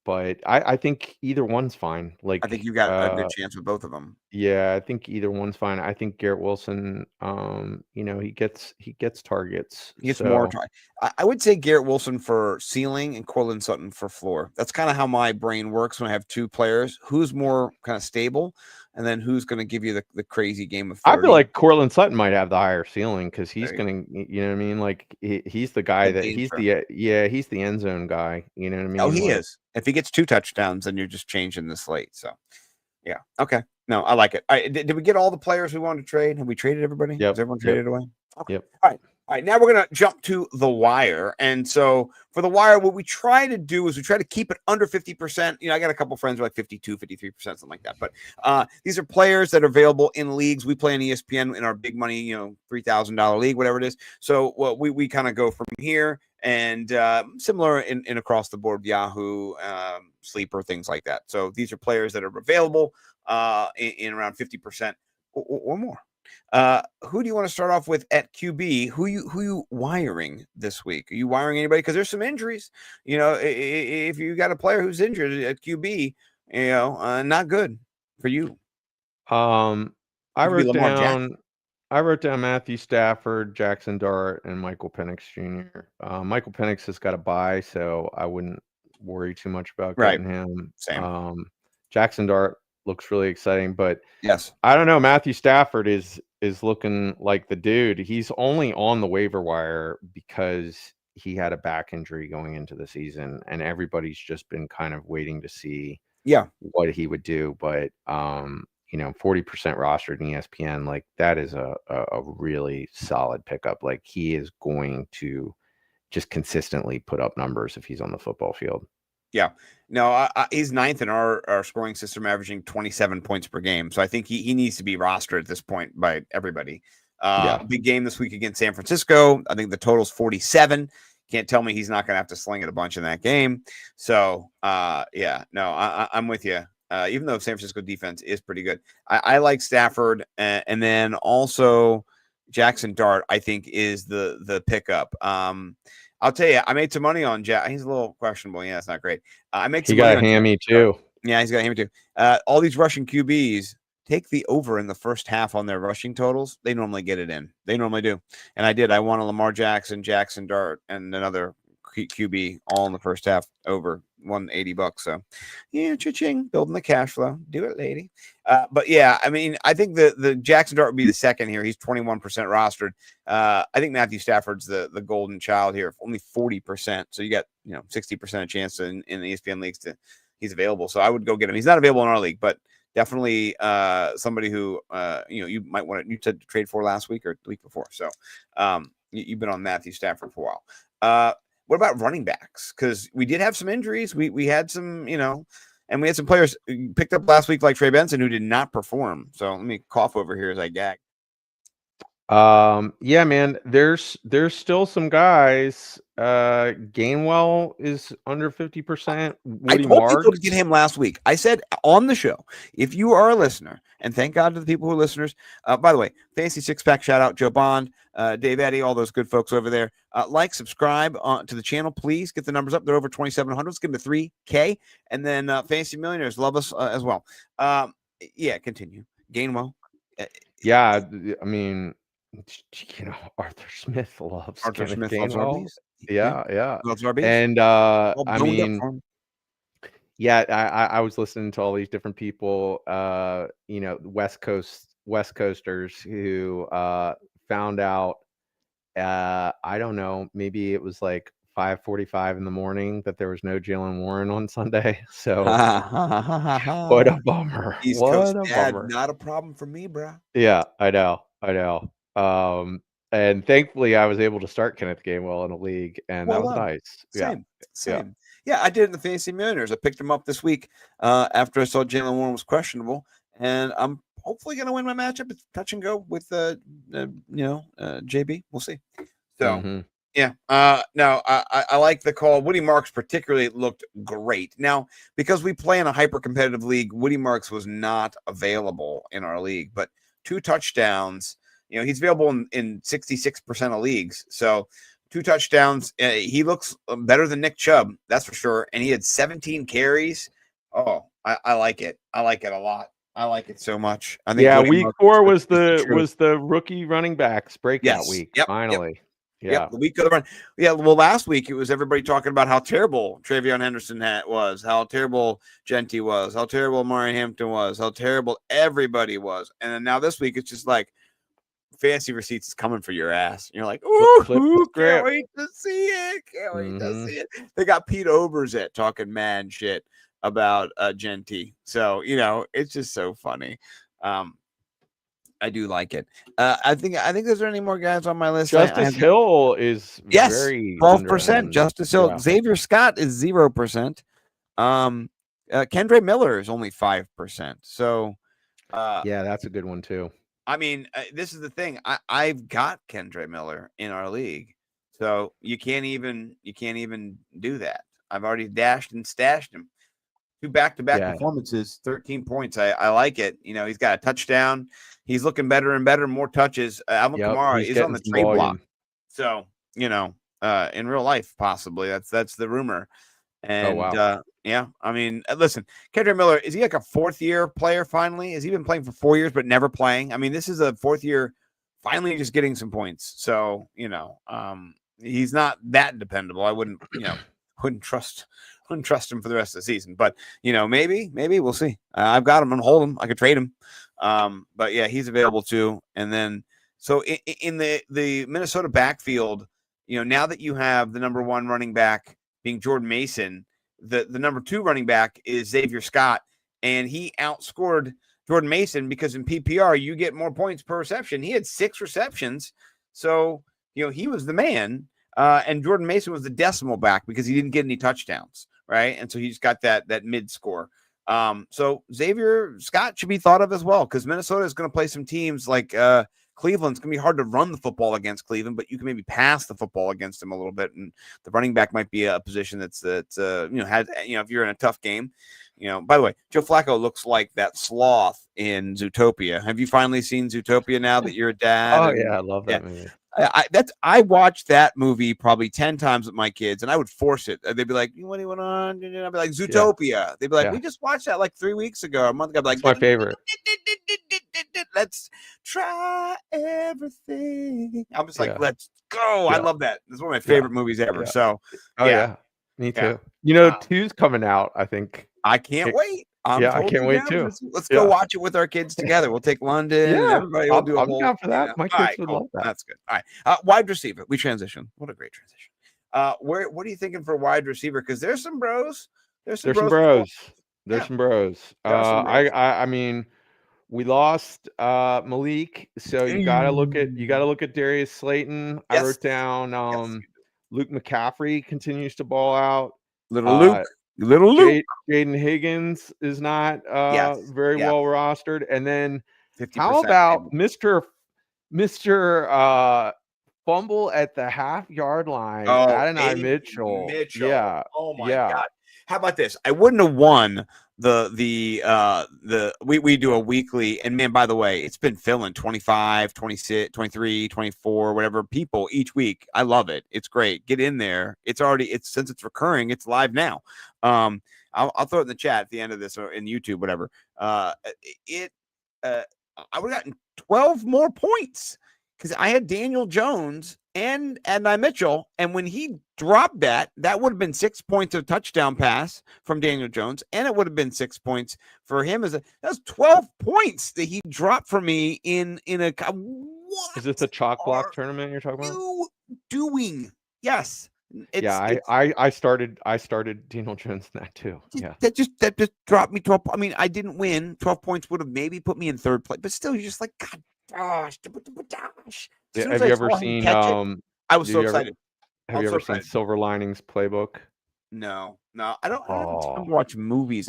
But I think either one's fine. Like I think you got a good chance with both of them. Yeah, I think either one's fine. I think Garrett Wilson, he gets targets. He gets more try. I would say Garrett Wilson for ceiling and Cortland Sutton for floor. That's kind of how my brain works when I have two players. Who's more kind of stable, and then who's going to give you the crazy game of 30. I feel like Cortland Sutton might have the higher ceiling because he's going to, you know what I mean? Like he's the guy that he's the end zone guy. You know what I mean? Oh, he is. If he gets 2 touchdowns, then you're just changing the slate. So, yeah. Okay. No, I like it. All right, did we get all the players we wanted to trade? Have we traded everybody? Yep. Has everyone traded away? Okay. Yep. All right. Now we're going to jump to the wire. And so for the wire, what we try to do is we try to keep it under 50%. I got a couple friends who are like 52, 53%, something like that. But these are players that are available in leagues. We play on ESPN in our big money, $3,000 league, whatever it is. So we kind of go from here and similar in across the board, Yahoo, Sleeper, things like that. So these are players that are available in around 50% or more. Who do you want to start off with at QB? Who you wiring this week? Are you wiring anybody? Because there's some injuries. If you got a player who's injured at QB, not good for you. I wrote down Matthew Stafford, Jackson Dart, and Michael Penix Jr. Michael Penix has got a bye, so I wouldn't worry too much about getting him. Same. Jackson Dart looks really exciting, but yes, I don't know. Matthew Stafford is looking like the dude. He's only on the waiver wire because he had a back injury going into the season, and everybody's just been kind of waiting to see what he would do. But 40% rostered in ESPN, like that is a really solid pickup. Like he is going to just consistently put up numbers if he's on the football field. Yeah, no, he's 9th in our scoring system, averaging 27 points per game. So I think he needs to be rostered at this point by everybody. Big game this week against San Francisco. I think the total's 47. Can't tell me he's not going to have to sling it a bunch in that game. So, I'm with you. Even though San Francisco defense is pretty good, I like Stafford, and then also Jackson Dart. I think is the pickup. I'll tell you, I made some money on Jack. He's a little questionable. Yeah, it's not great. I make some money. He got a hammy too. Yeah, he's got a hammy too. All these rushing QBs take the over in the first half on their rushing totals. They normally get it in. They normally do. And I did. I won a Lamar Jackson, Jackson Dart, and another QB all in the first half over $180. So yeah, cha-ching, building the cash flow. Do it, lady. But yeah, I mean, I think the Jackson Dart would be the second here. He's 21% rostered. I think Matthew Stafford's the golden child here, only 40%. So you got 60% chance in the ESPN leagues he's available. So I would go get him. He's not available in our league, but definitely somebody who you might want to trade for last week or the week before. So you've been on Matthew Stafford for a while. what about running backs? Because we did have some injuries. We had some, and we had some players picked up last week like Trey Benson who did not perform. So let me cough over here as I gag. Yeah, man, there's still some guys. Gainwell is under 50%. I Woody told people to Marks. get him last week. I said on the show, if you are a listener, and thank God to the people who are listeners. By the way, Fantasy Six Pack shout out Joe Bond, Dave Eddy, all those good folks over there. Like, subscribe to the channel, please. Get the numbers up. They're over 2,700. Let's give them to 3K. And then Fantasy Millionaires love us as well. Yeah, continue. Gainwell. Yeah, I mean, Arthur Smith loves Arthur Kenneth Smith loves Gainwell. RBs. Yeah. Loves RBs. And Well, I boned up mean, for him. yeah, I was listening to all these different people, West Coasters who found out, I don't know, maybe it was like 5:45 in the morning that there was no Jalen Warren on Sunday. So what a bummer. East Coast What a dad, bummer. not a problem for me, bro. Yeah, I know. And thankfully I was able to start Kenneth Gainwell in a league, and that Well was done. nice. Same. Yeah, I did in the Fantasy Millionaires. I picked him up this week after I saw Jalen Warren was questionable, and I'm hopefully going to win my matchup. It's touch and go with JB. We'll see. So yeah, no, I like the call. Woody Marks particularly looked great. Now, because we play in a hyper competitive league, Woody Marks was not available in our league, but 2 touchdowns. He's available in 66% of leagues. So 2 touchdowns. He looks better than Nick Chubb, that's for sure. And he had 17 carries. Oh, I like it. I like it a lot. I like it so much. I think week 4 was the rookie running backs breakout week. Yep, finally. Yep, the week of the run. Yeah, well, last week it was everybody talking about how terrible Travion Henderson was, how terrible Genty was, how terrible Amari Hampton was, how terrible everybody was. And then now this week it's just like fantasy receipts is coming for your ass. And you're like, ooh, can't wait to see it. Can't wait to see it. They got Pete Overzet talking mad shit about Genty. So, it's just so funny. I do like it. I think is there any more guys on my list? Justice Hill is very 12%. Justice Hill. Yeah. Xavier Scott is 0%. Kendre Miller is only 5%. So yeah, that's a good one too. I mean, this is the thing. I've got Kendre Miller in our league, so you can't even do that. I've already dashed and stashed him. 2 back-to-back performances, 13 points. I like it. He's got a touchdown. He's looking better and better. More touches. Alvin Kamara is on the trade block. So, in real life, possibly. That's the rumor. And yeah, I mean, listen, Kendre Miller, is he like a 4th-year player finally? Has he been playing for 4 years but never playing? I mean, this is a 4th year finally just getting some points. So, he's not that dependable. I wouldn't trust him for the rest of the season, but maybe we'll see. I've got him and hold him. I could trade him. But yeah, he's available too. And then, so in the Minnesota backfield, now that you have the number 1 running back being Jordan Mason, the number 2 running back is Xavier Scott, and he outscored Jordan Mason because in PPR, you get more points per reception. He had 6 receptions. So, he was the man. And Jordan Mason was the decimal back because he didn't get any touchdowns, right? And so he just got that mid score. So Xavier Scott should be thought of as well because Minnesota is going to play some teams like Cleveland's going to be hard to run the football against Cleveland, but you can maybe pass the football against them a little bit, and the running back might be a position that's if you're in a tough game. By the way, Joe Flacco looks like that sloth in Zootopia. Have you finally seen Zootopia now that you're a dad? Oh yeah, I love that movie. I watched that movie probably 10 times with my kids, and I would force it. They'd be like, "What do you want on?" And I'd be like, "Zootopia." Yeah. They'd be like, "We just watched that like 3 weeks ago, a month ago." I'd be like, "It's my favorite." Let's try everything. I'm just like, let's go. I love that. It's one of my favorite movies ever. So, me too. 2's coming out, I think. I can't wait. I can't wait too. Let's go watch it with our kids together. We'll take London. And everybody will do a whole. I'm down for that. My kids would love that. That's good. All right. Wide receiver. We transition. What a great transition. What are you thinking for wide receiver? Because there's some bros. There's some bros. I mean, we lost Malik, so you gotta look at Darius Slayton. I wrote down Luke McCaffrey continues to ball out. Little Luke. Jaden Higgins is not Yes. very Yeah. well rostered. And then 50%. how about Mr. Fumble at the half-yard line, Adonai Mitchell? Yeah. Oh my God. How about this? I wouldn't have won we do a weekly, and man, by the way, it's been filling 25, 26, 23, 24, whatever people each week. I love it. It's great. Get in there. Since it's recurring, it's live now. I'll throw it in the chat at the end of this or in YouTube, whatever. I would have gotten 12 more points because I had Daniel Jones and Adonai Mitchell, and when he dropped that would have been 6 points of touchdown pass from Daniel Jones, and it would have been 6 points for him. That was 12 points that he dropped for me in a. What is this a chalk block tournament you're talking about? You doing? Yes. I started Daniel Jones in that too. Yeah, that just dropped me 12. I mean, I didn't win. 12 points would have maybe put me in third place, but still, you're just like, God gosh. Yeah, have you ever seen? I was so excited. Have you ever seen Silver Linings Playbook? No, I don't watch movies.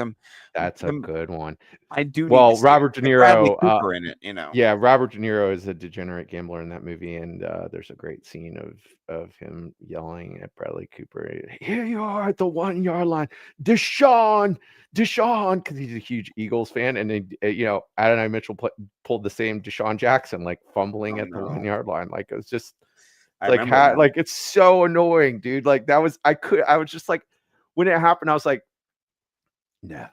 That's a good one. I do. Well, Robert De Niro Cooper in it, Yeah, Robert De Niro is a degenerate gambler in that movie, and there's a great scene of him yelling at Bradley Cooper, "Here you are at the 1 yard line, Deshaun," because he's a huge Eagles fan, and then Adonai Mitchell pulled the same Deshaun Jackson, like fumbling at the 1 yard line, like it was just. Like it's so annoying, dude. Like I was just like, when it happened, I was like, no,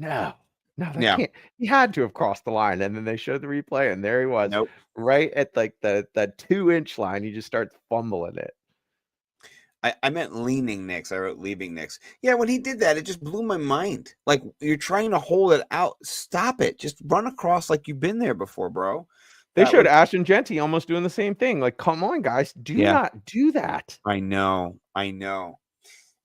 can't. He had to have crossed the line, and then they showed the replay, and there he was, right at like the 2-inch line. He just starts fumbling it. I meant leaning Knicks. I wrote leaving Knicks. Yeah, when he did that, it just blew my mind. Like, you're trying to hold it out. Stop it. Just run across like you've been there before, bro. They showed Ashton Genty almost doing the same thing. Like, come on, guys, do not do that. I know.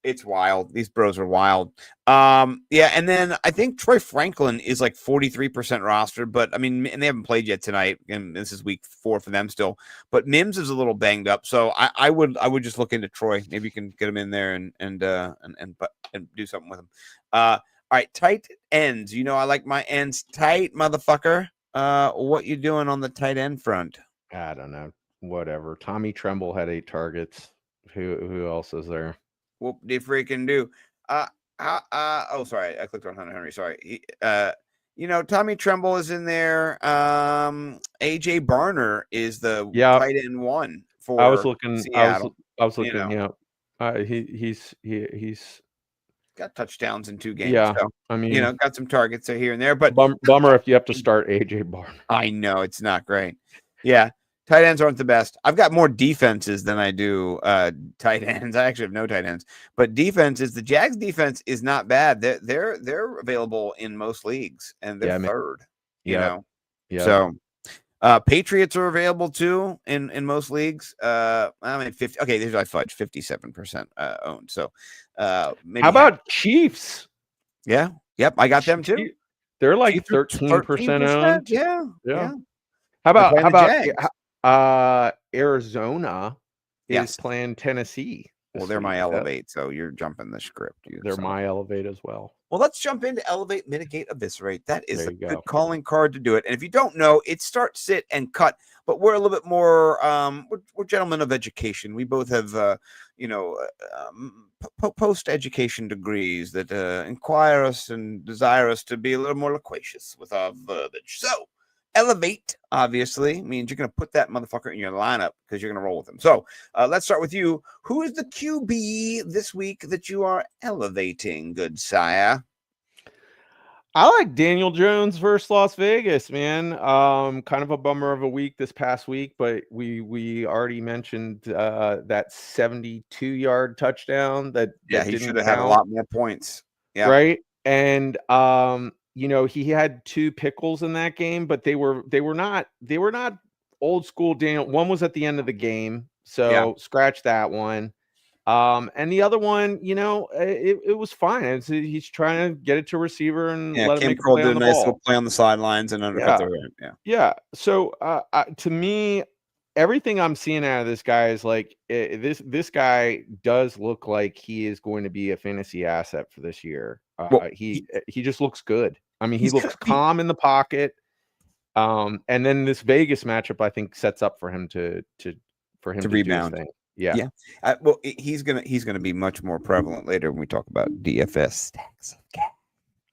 It's wild. These bros are wild. And then I think Troy Franklin is like 43% rostered, but I mean, and they haven't played yet tonight, and this is week 4 for them still. But Mims is a little banged up, so I would just look into Troy. Maybe you can get him in there and do something with him. All right, tight ends. I like my ends tight, motherfucker. What you doing on the tight end front? I don't know. Whatever. Tommy Tremble had 8 targets. Who else is there? Whoop de freaking do. Sorry, I clicked on Hunter Henry. Sorry. Tommy Tremble is in there. AJ Barner is the tight end 1 for I was looking. Seattle. I was looking. He's got touchdowns in 2 games. Yeah, so, I mean, got some targets here and there, but bummer if you have to start AJ Barner. I know it's not great. Yeah, tight ends aren't the best. I've got more defenses than I do tight ends. I actually have no tight ends, but defenses. The Jags defense is not bad. They're available in most leagues, and they're third. Yeah. So. Patriots are available too in most leagues. 50. Okay, there's I fudge 57% owned. So maybe how about Chiefs? Yeah. Yep. I got them too. They're like 13% owned. Yeah. How about Arizona is playing Tennessee? Well, they're my elevate, so you're jumping the script. They're my elevate as well. Well, let's jump into elevate, mitigate, eviscerate. That is a good calling card to do it. And if you don't know, it's start, sit, and cut. But we're a little bit more. We're gentlemen of education. We both have, post-education degrees that inquire us and desire us to be a little more loquacious with our verbiage. So, elevate obviously means you're going to put that motherfucker in your lineup because you're going to roll with him. So let's start with you. Who is the QB this week that you are elevating, good sire? I like Daniel Jones versus Las Vegas, man. Kind of a bummer of a week this past week, but we already mentioned that 72-yard touchdown that he should have had a lot more points. Yeah, right. And he had 2 pickles in that game, but they were not old school Daniel. One was at the end of the game, so scratch that one. And the other one, it was fine. He's trying to get it to receiver and let him make a play on the ball. Play on the sidelines and undercut the rim. Yeah. So to me, everything I'm seeing out of this guy is like this guy does look like he is going to be a fantasy asset for this year. Well, He just looks good. I mean, he he's looks gonna be calm in the pocket. And then this Vegas matchup, I think, sets up for him to do his rebound. thing. Yeah. Yeah. Well, he's gonna be much more prevalent later when we talk about DFS stacks of cash.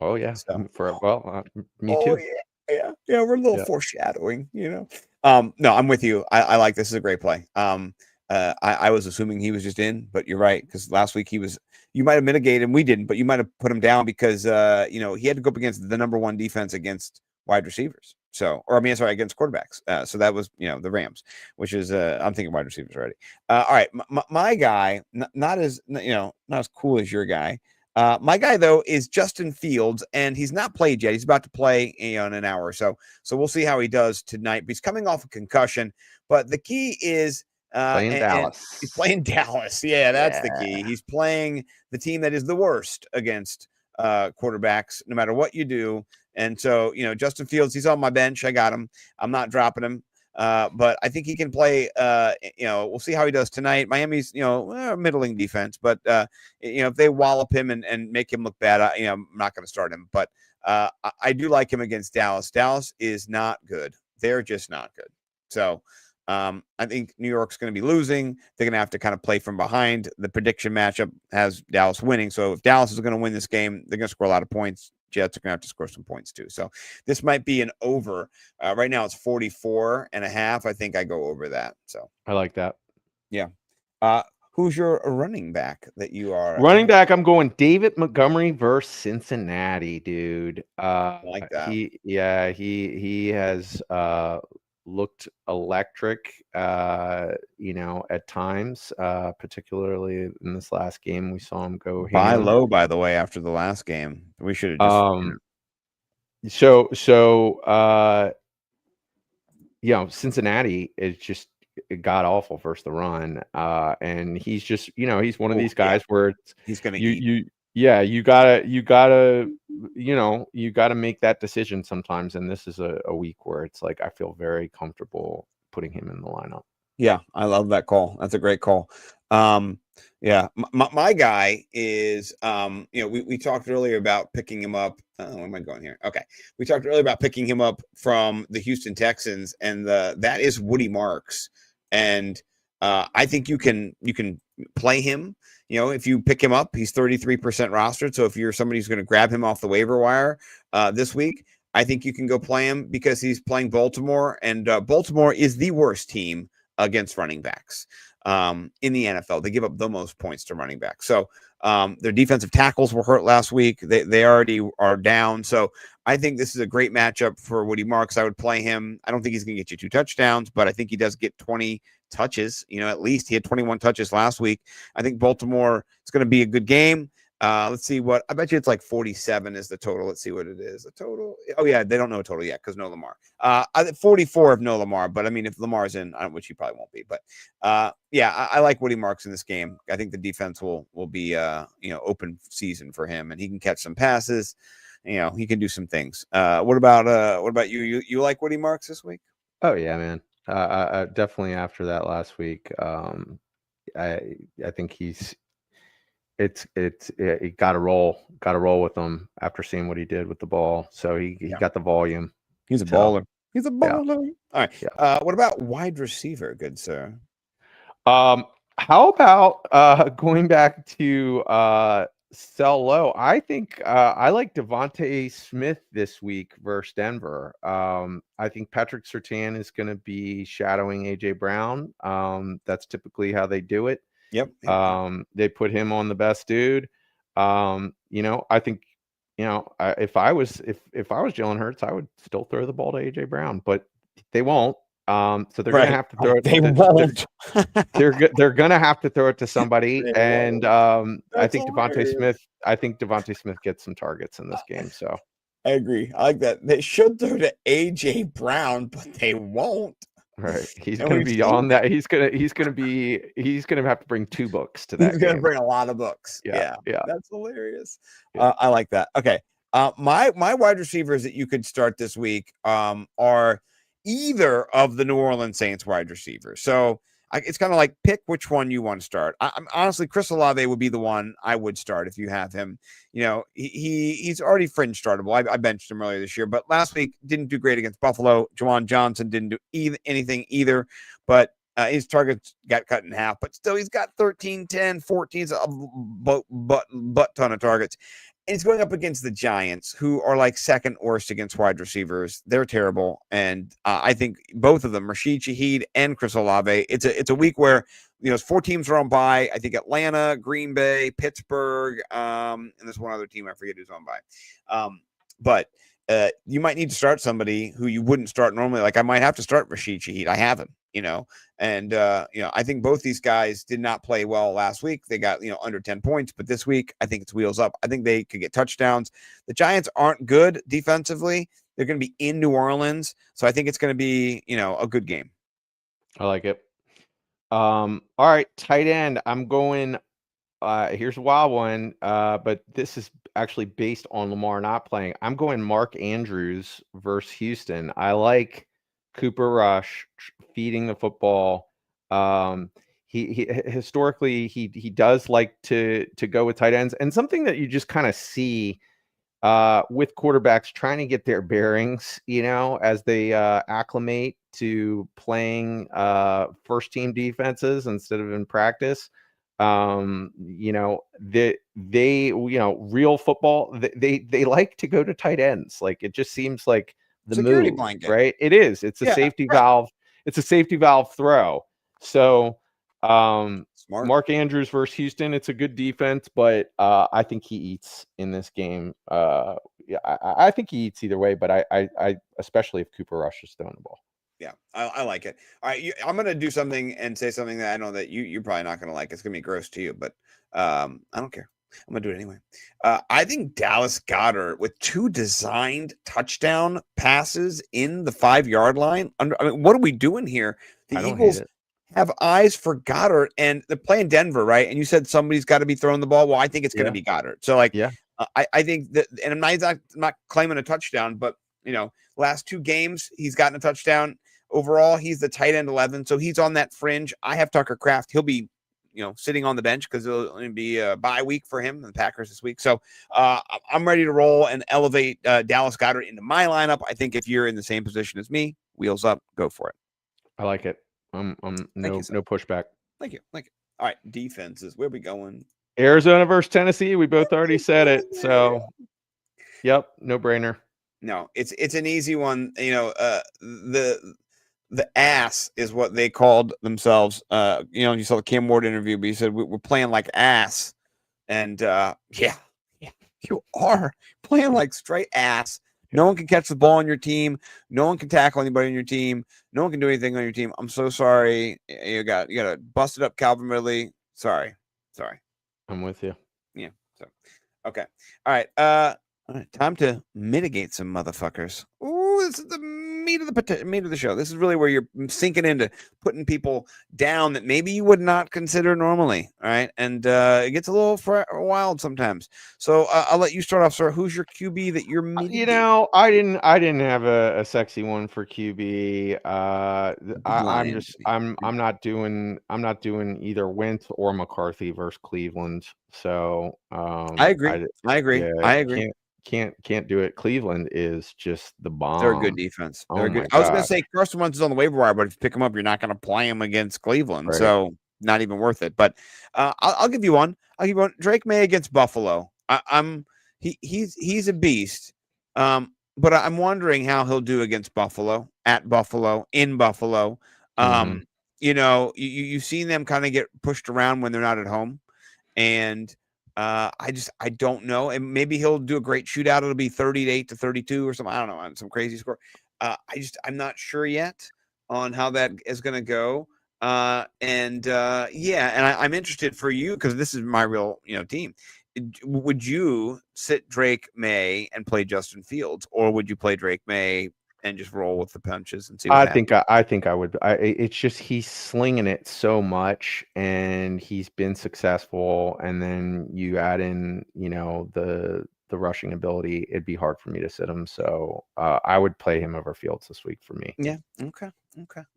Oh yeah. So, Me too. Yeah. We're a little foreshadowing, No, I'm with you. I like this. Is a great play. I was assuming he was just in, but you're right, because last week you might have mitigated him. We didn't, but you might have put him down because he had to go up against the number one defense against wide receivers. So, against quarterbacks. So that was, the Rams, which is, I'm thinking wide receivers already. All right. My guy, not as cool as your guy. My guy, though, is Justin Fields, and he's not played yet. He's about to play in an hour or so. So we'll see how he does tonight. But he's coming off a concussion. But the key is Dallas. He's playing Dallas. Yeah, that's the key. He's playing the team that is the worst against quarterbacks, no matter what you do. And so, Justin Fields, he's on my bench. I got him. I'm not dropping him. But I think he can play. We'll see how he does tonight. Miami's, middling defense, but if they wallop him and make him look bad, I'm not going to start him. But I do like him against Dallas. Dallas is not good. They're just not good. So I think New York's going to be losing. They're going to have to kind of play from behind. The prediction matchup has Dallas winning. So if Dallas is going to win this game, they're going to score a lot of points. Jets are going to have to score some points too. So this might be an over. Right now it's 44.5. I think I go over that. So I like that. Yeah. Who's your running back that you are? Running back, I'm going David Montgomery versus Cincinnati, dude. I like that. He has looked electric, at times, particularly in this last game. We saw him go buy low, by the way, after the last game. We should have just Cincinnati is just god awful versus the run. And he's just, he's one of these guys where he's gonna you gotta make that decision sometimes, and this is a week where it's like I feel very comfortable putting him in the lineup. Yeah, I love that call. That's a great call. My guy is we talked earlier about picking him up. Where am I going here? Okay, we talked earlier about picking him up from the Houston Texans, and that is Woody Marks, and I think you can play him. If you pick him up, he's 33% rostered. So if you're somebody who's going to grab him off the waiver wire this week, I think you can go play him because he's playing Baltimore, and Baltimore is the worst team against running backs in the NFL. They give up the most points to running backs. So their defensive tackles were hurt last week. They already are down. So I think this is a great matchup for Woody Marks. I would play him. I don't think he's going to get you 2 touchdowns, but I think he does get 20 touches. At least he had 21 touches last week. I think Baltimore is going to be a good game. Let's see what I bet you it's like 47 is the total. Let's see what it is. The total. Oh yeah, they don't know a total yet because no Lamar. 44 if no Lamar, but I mean if Lamar's in, which he probably won't be. But I like Woody Marks in this game. I think the defense will be open season for him, and he can catch some passes. He can do some things. What about you? You like Woody Marks this week? Oh yeah, man. Definitely after that last week. I think it's he got to roll with him after seeing what he did with the ball. So he got the volume. He's a baller. He's a baller. Yeah. All right. Yeah. What about wide receiver, good sir? How about going back to sell low? I think I like Devontae Smith this week versus Denver. I think Patrick Surtain is going to be shadowing AJ Brown. That's typically how they do it. Yep. They put him on the best dude. I think, if I was Jalen Hurts, I would still throw the ball to AJ Brown, but they won't. So they're going to have to throw it. They won't. They're going to have to throw it to somebody. And I think Devontae Smith gets some targets in this game. So I agree. I like that. They should throw to AJ Brown, but they won't. Right. He's going to be on that. He's going to have to bring 2 books to that. He's going to bring a lot of books. Yeah. That's hilarious. Yeah. I like that. Okay. My wide receivers that you could start this week are either of the New Orleans Saints wide receivers. So it's kind of like pick which one you want to start. I'm honestly, Chris Olave would be the one I would start if you have him. You know, he's already fringe startable. I benched him earlier this year, but last week didn't do great against Buffalo. Juwan Johnson didn't do anything either, but his targets got cut in half, but still he's got 13, 10, 14, a butt ton of targets. And he's going up against the Giants, who are like second worst against wide receivers. They're terrible. And I think both of them, Rashid Shaheed and Chris Olave, it's a week where, you know, 4 teams are on bye. I think Atlanta, Green Bay, Pittsburgh, and there's one other team I forget who's on bye. But you might need to start somebody who you wouldn't start normally. Like I might have to start Rashid Shaheed. I have him, you know, and you know, I think both these guys did not play well last week. They got, you know, under 10 points, but this week I think it's wheels up. I think they could get touchdowns. The Giants aren't good defensively. They're going to be in New Orleans, so I think it's going to be, you know, a good game. I like it. All right, tight end. I'm going. Here's a wild one, but this is actually based on Lamar not playing. I'm going Mark Andrews versus Houston. I like Cooper Rush feeding the football. He historically he does like to go with tight ends, and something that you just kind of see with quarterbacks trying to get their bearings, you know, as they acclimate to playing first team defenses instead of in practice. You know, they you know, real football, they like to go to tight ends. Like it just seems like the Security move, blanket. right? It is. It's a safety valve. It's a safety valve throw. So Smart. Mark Andrews versus Houston, it's a good defense, but I think he eats in this game. Yeah, I think he eats either way, but I especially if Cooper Rush is throwing the ball. Yeah, I like it. All right, I'm going to do something and say something that I know that you're probably not going to like. It's going to be gross to you, but I don't care. I'm going to do it anyway. I think Dallas Goedert with 2 designed touchdown passes in the 5-yard line. I mean, what are we doing here? The Eagles have eyes for Goddard, and they're playing Denver, right? And you said somebody's got to be throwing the ball. Well, I think it's going to be Goddard. So, like, I think that, and I'm not claiming a touchdown, but, you know, last 2 games, he's gotten a touchdown. Overall, he's the tight end 11, so he's on that fringe. I have Tucker Kraft. He'll be, you know, sitting on the bench because it'll be a bye week for him and the Packers this week. So I'm ready to roll and elevate Dallas Goedert into my lineup. I think if you're in the same position as me, wheels up, go for it. I like it. No pushback. Thank you. All right, defenses. Where are we going? Arizona versus Tennessee. We both already said it. So, yep, no brainer. No, it's an easy one. You know, the ass is what they called themselves. You know, you saw the Cam Ward interview, but he said we're playing like ass, and yeah, you are playing like straight ass. No one can catch the ball on your team. No one can tackle anybody on your team. No one can do anything on your team. I'm so sorry. You got a busted up Calvin Ridley. Sorry. I'm with you. Yeah. So, okay. All right. All right, time to mitigate some motherfuckers. Ooh, this is the meat of the show. This is really where you're sinking into putting people down that maybe you would not consider normally. All right, and it gets a little wild sometimes. So I'll let you start off, sir. Who's your QB that you're mitigating? You know, I didn't have a sexy one for QB. I'm not doing either Wentz or McCarthy versus Cleveland. So I agree. I agree. Can't do it. Cleveland is just the bomb. They're a good defense. They're good. I was going to say Carson Wentz is on the waiver wire, but if you pick him up, you're not going to play him against Cleveland, right. So not even worth it. But I'll give you one. Drake May against Buffalo. He's a beast. But I'm wondering how he'll do against Buffalo, at Buffalo, in Buffalo. You know, you've seen them kind of get pushed around when they're not at home, and I don't know. And maybe he'll do a great shootout. It'll be 38 to 32 or something. I don't know. Some crazy score. I'm not sure yet on how that is going to go. And I'm interested for you because this is my real, team. Would you sit Drake May and play Justin Fields, or would you play Drake May and just roll with the punches and see what happens? I think I would. It's just he's slinging it so much, and he's been successful. And then you add in, the the rushing ability, it'd be hard for me to sit him. So I would play him over Fields this week for me. Yeah. Okay.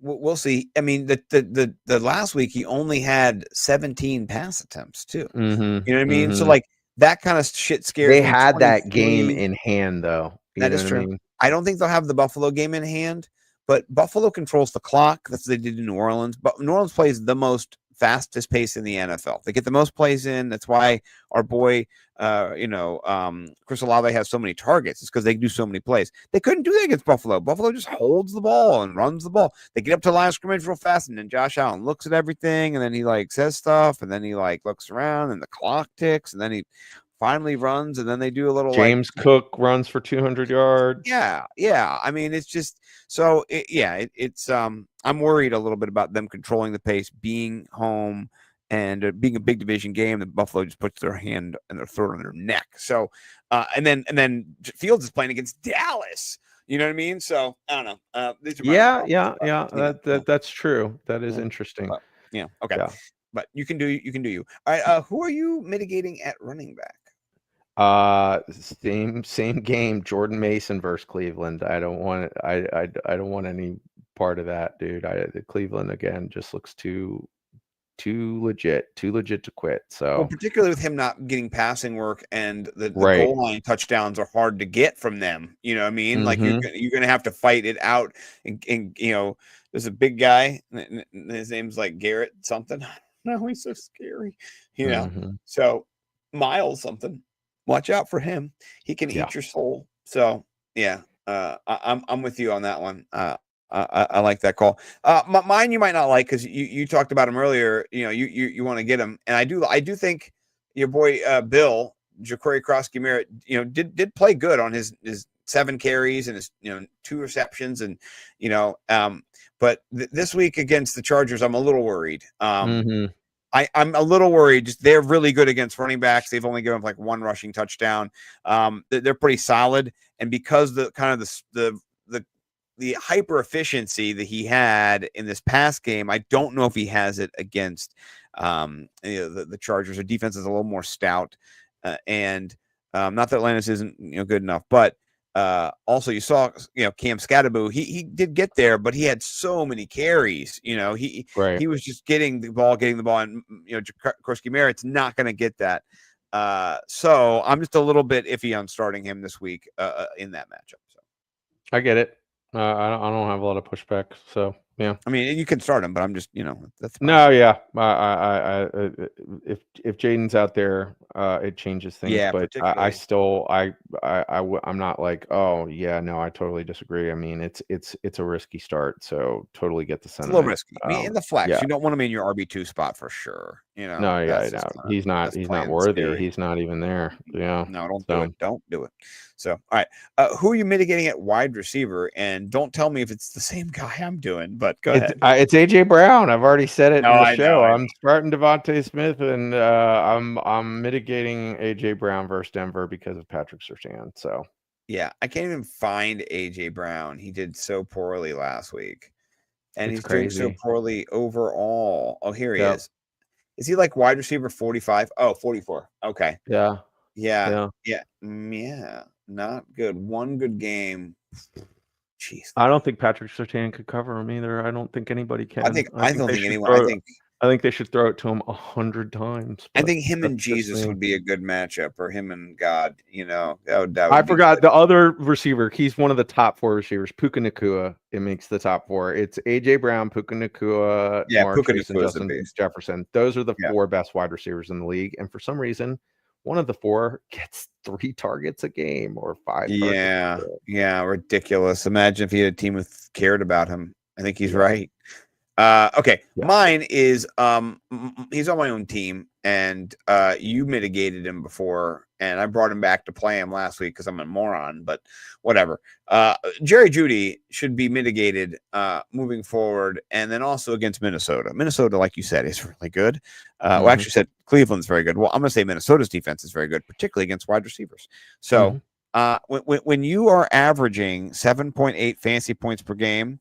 We'll see. I mean, the last week he only had 17 pass attempts too. Mm-hmm, You know what I mean? mm-hmm. So like that kind of shit scares They me. had that game 23. in hand, though. You That know is what true. I mean? I don't think they'll have the Buffalo game in hand, but Buffalo controls the clock. That's what they did in New Orleans. But New Orleans plays the most fastest pace in the NFL. They get the most plays in. That's why our boy, Chris Olave has so many targets. It's because they do so many plays. They couldn't do that against Buffalo. Buffalo just holds the ball and runs the ball. They get up to the line of scrimmage real fast, and then Josh Allen looks at everything, and then he like says stuff, and then he like looks around, and the clock ticks, and then he finally runs, and then they do a little James Cook runs for 200 yards. Yeah. I mean, it's just so. It's I'm worried a little bit about them controlling the pace, being home, and being a big division game. That Buffalo just puts their hand and their throat on their neck. So, and then Fields is playing against Dallas. You know what I mean? So I don't know. These are my That's true. That is interesting. But, okay. Yeah. But you can do you. All right. Who are you mitigating at running back? Same game. Jordan Mason versus Cleveland. I don't want I don't want any part of that, dude. The Cleveland again just looks too legit to quit. So particularly with him not getting passing work, and the right. goal line touchdowns are hard to get from them. You know what I mean? Mm-hmm. Like you're gonna have to fight it out. And there's a big guy. And his name's like Garrett something. No, he's so scary. Mm-hmm. So Miles something. Watch out for him. He can eat your soul. So I'm with you on that one. I like that call. Mine you might not like because you talked about him earlier. You want to get him, and I do think your boy Bill Ja'Cory Krosky-Merritt did play good on his 7 carries and his 2 receptions, and but this week against the Chargers I'm a little worried. Mm-hmm. I'm a little worried. Just they're really good against running backs. They've only given like 1 rushing touchdown. They're pretty solid, and because the hyper efficiency that he had in this past game, I don't know if he has it against the Chargers. Their defense is a little more stout, and not that Atlantis isn't good enough, but also you saw Cam Scatterbo. He did get there, but he had so many carries. He was just getting the ball, and Krosky-Merritt's not going to get that. So I'm just a little bit iffy on starting him this week in that matchup. So I get it. I don't have a lot of pushback. So yeah. I mean, you can start him, but I'm just that's no, yeah. If Jaden's out there, it changes things. Yeah, but I'm not like, oh yeah, no, I totally disagree. I mean, it's a risky start, so totally get the sentiment. It's a little risky. I mean, in the flex, yeah. you don't want him in your RB2 spot for sure. No, yeah, no. He's not worthy. Scary. He's not even there. Yeah. No, don't do it. So, all right. Who are you mitigating at wide receiver? And don't tell me if it's the same guy I'm doing, but go ahead. It's AJ Brown. I've already said it in the show. I I'm starting Devontae Smith, and I'm mitigating AJ Brown versus Denver because of Patrick Surtain. So yeah, I can't even find AJ Brown. He did so poorly last week, and he's doing so poorly overall. Oh, here he is. Is he like wide receiver 45? Oh, 44. Okay. Yeah. Not good. One good game. Jeez. I don't think Patrick Surtain could cover him either. I don't think anybody can. I don't think anyone. I think they should throw it to him 100 times. I think him and Jesus would be a good matchup, or him and God. That would I forgot the other receiver. He's one of the top 4 receivers. Puka Nacua. It makes the top 4. It's AJ Brown, Puka Nacua, Puka Nacua, and Justin Jefferson. Those are the 4 best wide receivers in the league. And for some reason, one of the 4 gets 3 targets a game or 5. Yeah, ridiculous. Imagine if he had a team with cared about him. I think he's right. Okay, mine is he's on my own team, and you mitigated him before, and I brought him back to play him last week because I'm a moron, but whatever. Jerry Jeudy should be mitigated moving forward, and then also against Minnesota. Minnesota, like you said, is really good. Well, actually said Cleveland's very good. Well, I'm going to say Minnesota's defense is very good, particularly against wide receivers. So when you are averaging 7.8 fantasy points per game,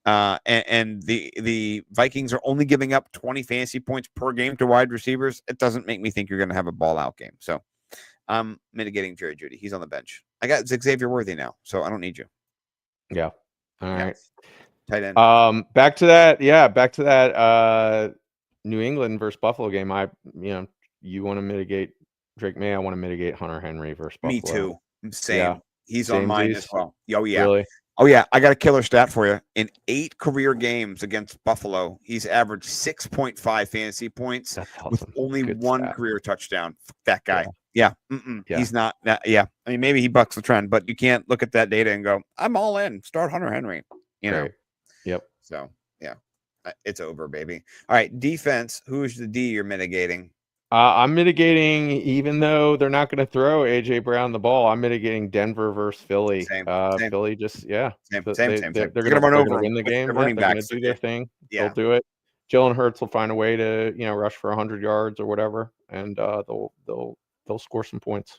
and the Vikings are only giving up 20 fantasy points per game to wide receivers, it doesn't make me think you're going to have a ball out game. So I'm mitigating Jerry Jeudy. He's on the bench. I got Xavier Worthy now, so I don't need you. Yeah. All right. Tight end. Back to that. Yeah, back to that. New England versus Buffalo game. You want to mitigate Drake May. I want to mitigate Hunter Henry versus Buffalo. Me too. Same. Yeah. He's on mine as well. Oh yeah. Really? Oh yeah. I got a killer stat for you. In 8 career games against Buffalo, he's averaged 6.5 fantasy points That's awesome. with only Good 1 stat. career touchdown. That guy. Yeah. Yeah. He's not. Yeah. I mean, maybe he bucks the trend, but you can't look at that data and go, "I'm all in. Start Hunter Henry." You know. Right. Yep. So yeah, it's over, baby. All right, defense. Who's the D you're mitigating? I'm mitigating, even though they're not going to throw AJ Brown the ball. I'm mitigating Denver versus Philly. Same. Philly just Same. They're They're going to run over win the game. the running they're going backs. to do their thing. Yeah. They'll do it. Jalen Hurts will find a way to rush for 100 yards or whatever, and they'll score some points.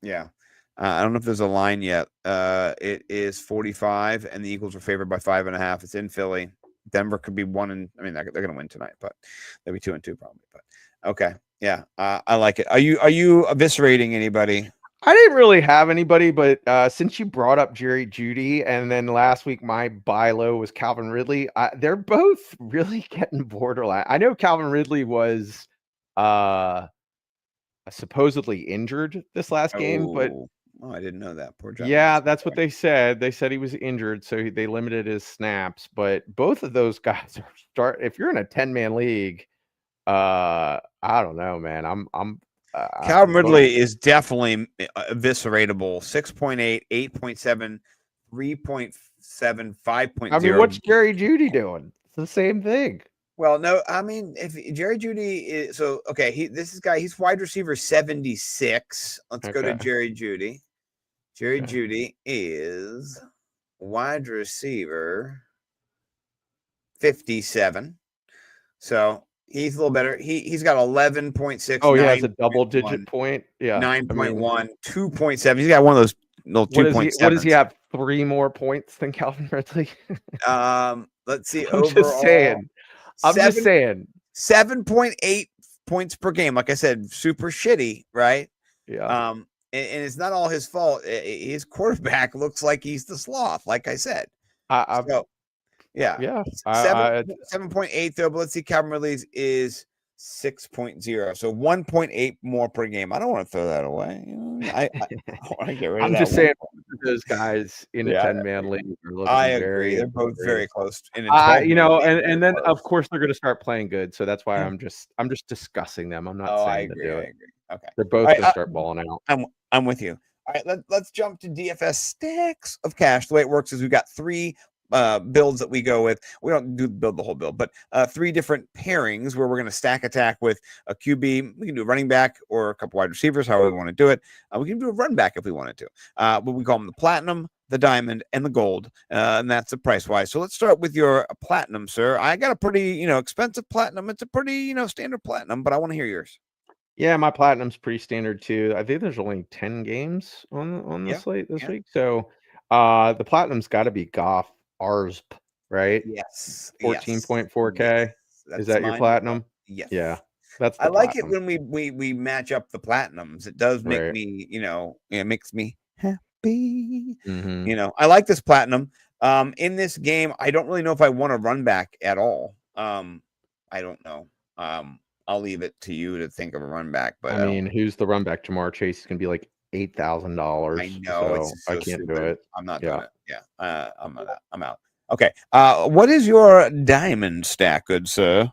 Yeah. I don't know if there's a line yet. It is 45, and the Eagles are favored by 5.5. It's in Philly. Denver could be 1 and I mean they're going to win tonight, but they'll be 2 and 2 probably. But okay, yeah, I like it. Are you eviscerating anybody? I didn't really have anybody, but since you brought up Jerry Jeudy, and then last week my buy low was Calvin Ridley, they're both really getting borderline. I know Calvin Ridley was supposedly injured this last game, but I didn't know that. Poor John. Yeah, that's what they said. They said he was injured, so they limited his snaps. But both of those guys are if you're in a 10-man league, I don't know, man. Calvin Ridley is definitely evisceratable. 6.8, 8.7, 3.7, 5.0. I mean, what's Jerry Jeudy doing? It's the same thing. Well, no, I mean, if Jerry Jeudy is he's wide receiver 76. Let's go to Jerry Jeudy. Jerry Jeudy is wide receiver 57. So he's a little better. He's got 11.6. Oh, he has a double-digit point. Yeah, 9.1, 2.7. He's got one of those little 2.7. What does he have? 3 more points than Calvin Ridley? Let's see. I'm just saying. 7.8 points per game. Like I said, super shitty, right? Yeah. And it's not all his fault. His quarterback looks like he's the sloth, like I said. Yeah. 7.8 though, but let's see. Calvin Ridley's is 6.0, so 1.8 more per game. I don't want to throw that away. I want to get rid of that. I'm just saying those guys in a 10-man league are looking I agree. They're both very close. And then of course they're going to start playing good. So that's why I'm just discussing them. I'm not saying to do it. Okay, they're both going to start balling out. I'm with you. All right, let's jump to DFS Stacks of Cash. The way it works is we've got 3 builds that we go with. We don't build the whole build, but 3 different pairings where we're going to stack attack with a QB. We can do a running back or a couple wide receivers, however we want to do it. We can do a run back if we wanted to. But we call them the platinum, the diamond, and the gold, and that's the price wise. So let's start with your platinum, sir. I got a pretty expensive platinum. It's a pretty standard platinum, but I want to hear yours. Yeah, my platinum's pretty standard too. I think there's only 10 games on the slate this week. So the platinum's got to be Goff ARSP, right? Yes. 14.4K. Yes. Is that your platinum? Yes. Yeah. That's I like it when we match up the platinums. It does make me, it makes me happy. Mm-hmm. I like this platinum. In this game, I don't really know if I want to run back at all. I don't know. I'll leave it to you to think of a run back. But I mean, who's the run back? Jamar Chase is gonna be like $8,000. I know, so I can't do it. I'm not doing it. Yeah, I'm out. Okay. What is your diamond stack, good sir?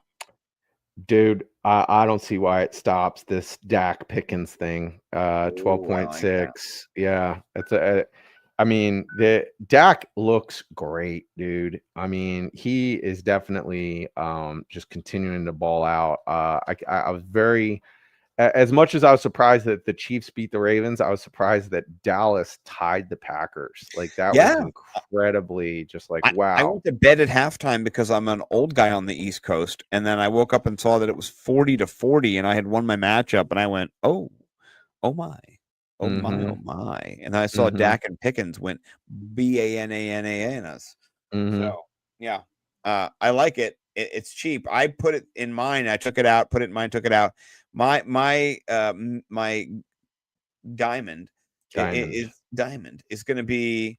Dude, I don't see why it stops this Dak Pickens thing. 12.6. Yeah, it's the Dak looks great, dude. I mean, he is definitely just continuing to ball out. I was very, as much as I was surprised that the Chiefs beat the Ravens, I was surprised that Dallas tied the Packers. Like that was incredibly just like, wow. I went to bed at halftime because I'm an old guy on the East Coast, and then I woke up and saw that it was 40-40, and I had won my matchup, and I went, oh my. Oh my. And I saw Dak and Pickens went BANANANS. So yeah. I like it. It's cheap. I put it in mine. I took it out, put it in mine, took it out. My diamond, is going to be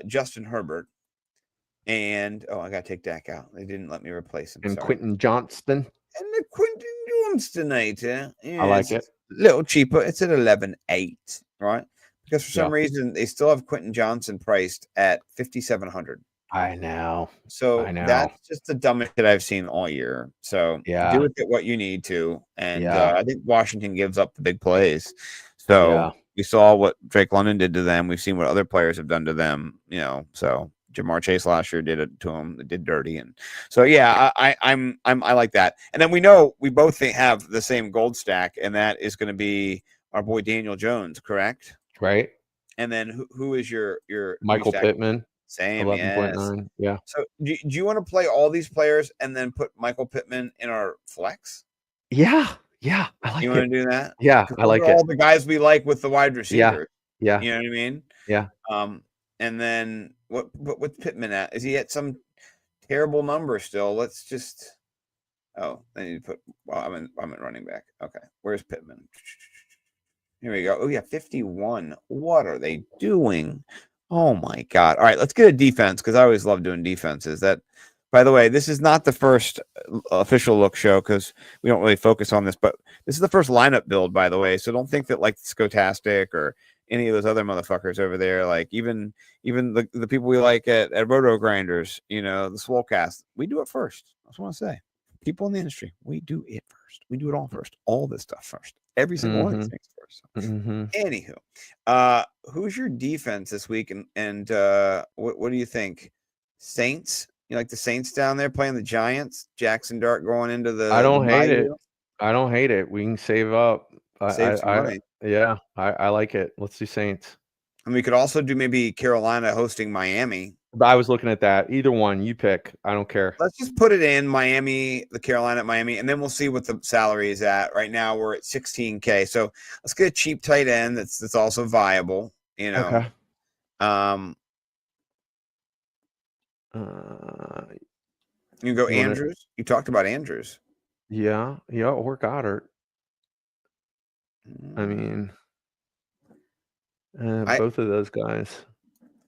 Justin Herbert. And I got to take Dak out. They didn't let me replace him. And Sorry. Quentin Johnston. And the Quentin Johnston, I like it. A little cheaper. It's at 11.8, right? Because for some Yeah. reason they still have Quentin Johnson priced at 5,700. I know. So I know. that's just the dumbest shit I've seen all year. So Yeah. do with it what you need to. And Yeah. I think Washington gives up the big plays. So Yeah. we saw what Drake London did to them. We've seen what other players have done to them. So Jamar Chase last year did it to him. It did dirty. And so I like that. And then we know we both have the same gold stack, and that is going to be our boy Daniel Jones, correct? Right. And then who is your Michael Pittman? Same, 11.9. Yeah. So do you want to play all these players and then put Michael Pittman in our flex? Yeah. Yeah. I like You it. want to do that? Yeah. I like it. All the guys we like with the wide receiver. Yeah. You know what I mean? Yeah. And then what's Pittman at? Is he at some terrible number still? Let's just. I need to put. Well, I'm at running back. Okay, where's Pittman? Here we go. Oh yeah, 51. What are they doing? Oh my God! All right, let's get a defense because I always love doing defenses. That, by the way, this is not the first official look show because we don't really focus on this, but this is the first lineup build, by the way. So don't think that like Skotastic or any of those other motherfuckers over there, like even the people we like at Roto Grinders, the Swolecast, we do it first. I just want to say, people in the industry, we do it first. We do it all first. All this stuff first. Every single one of these things first. Anywho, who's your defense this week? And what do you think? Saints? You like the Saints down there playing the Giants? Jackson Dart going into the. I don't hate it. I don't hate it. We can save up. Save some money. Yeah, I like it. Let's do Saints. And we could also do maybe Carolina hosting Miami. But I was looking at that. Either one, you pick. I don't care. Let's just put it in Miami, the Carolina at Miami, and then we'll see what the salary is at. Right now, we're at 16K. So let's get a cheap tight end that's also viable. Okay. You go Andrews. You talked about Andrews. Yeah, or Goddard. I mean, both of those guys.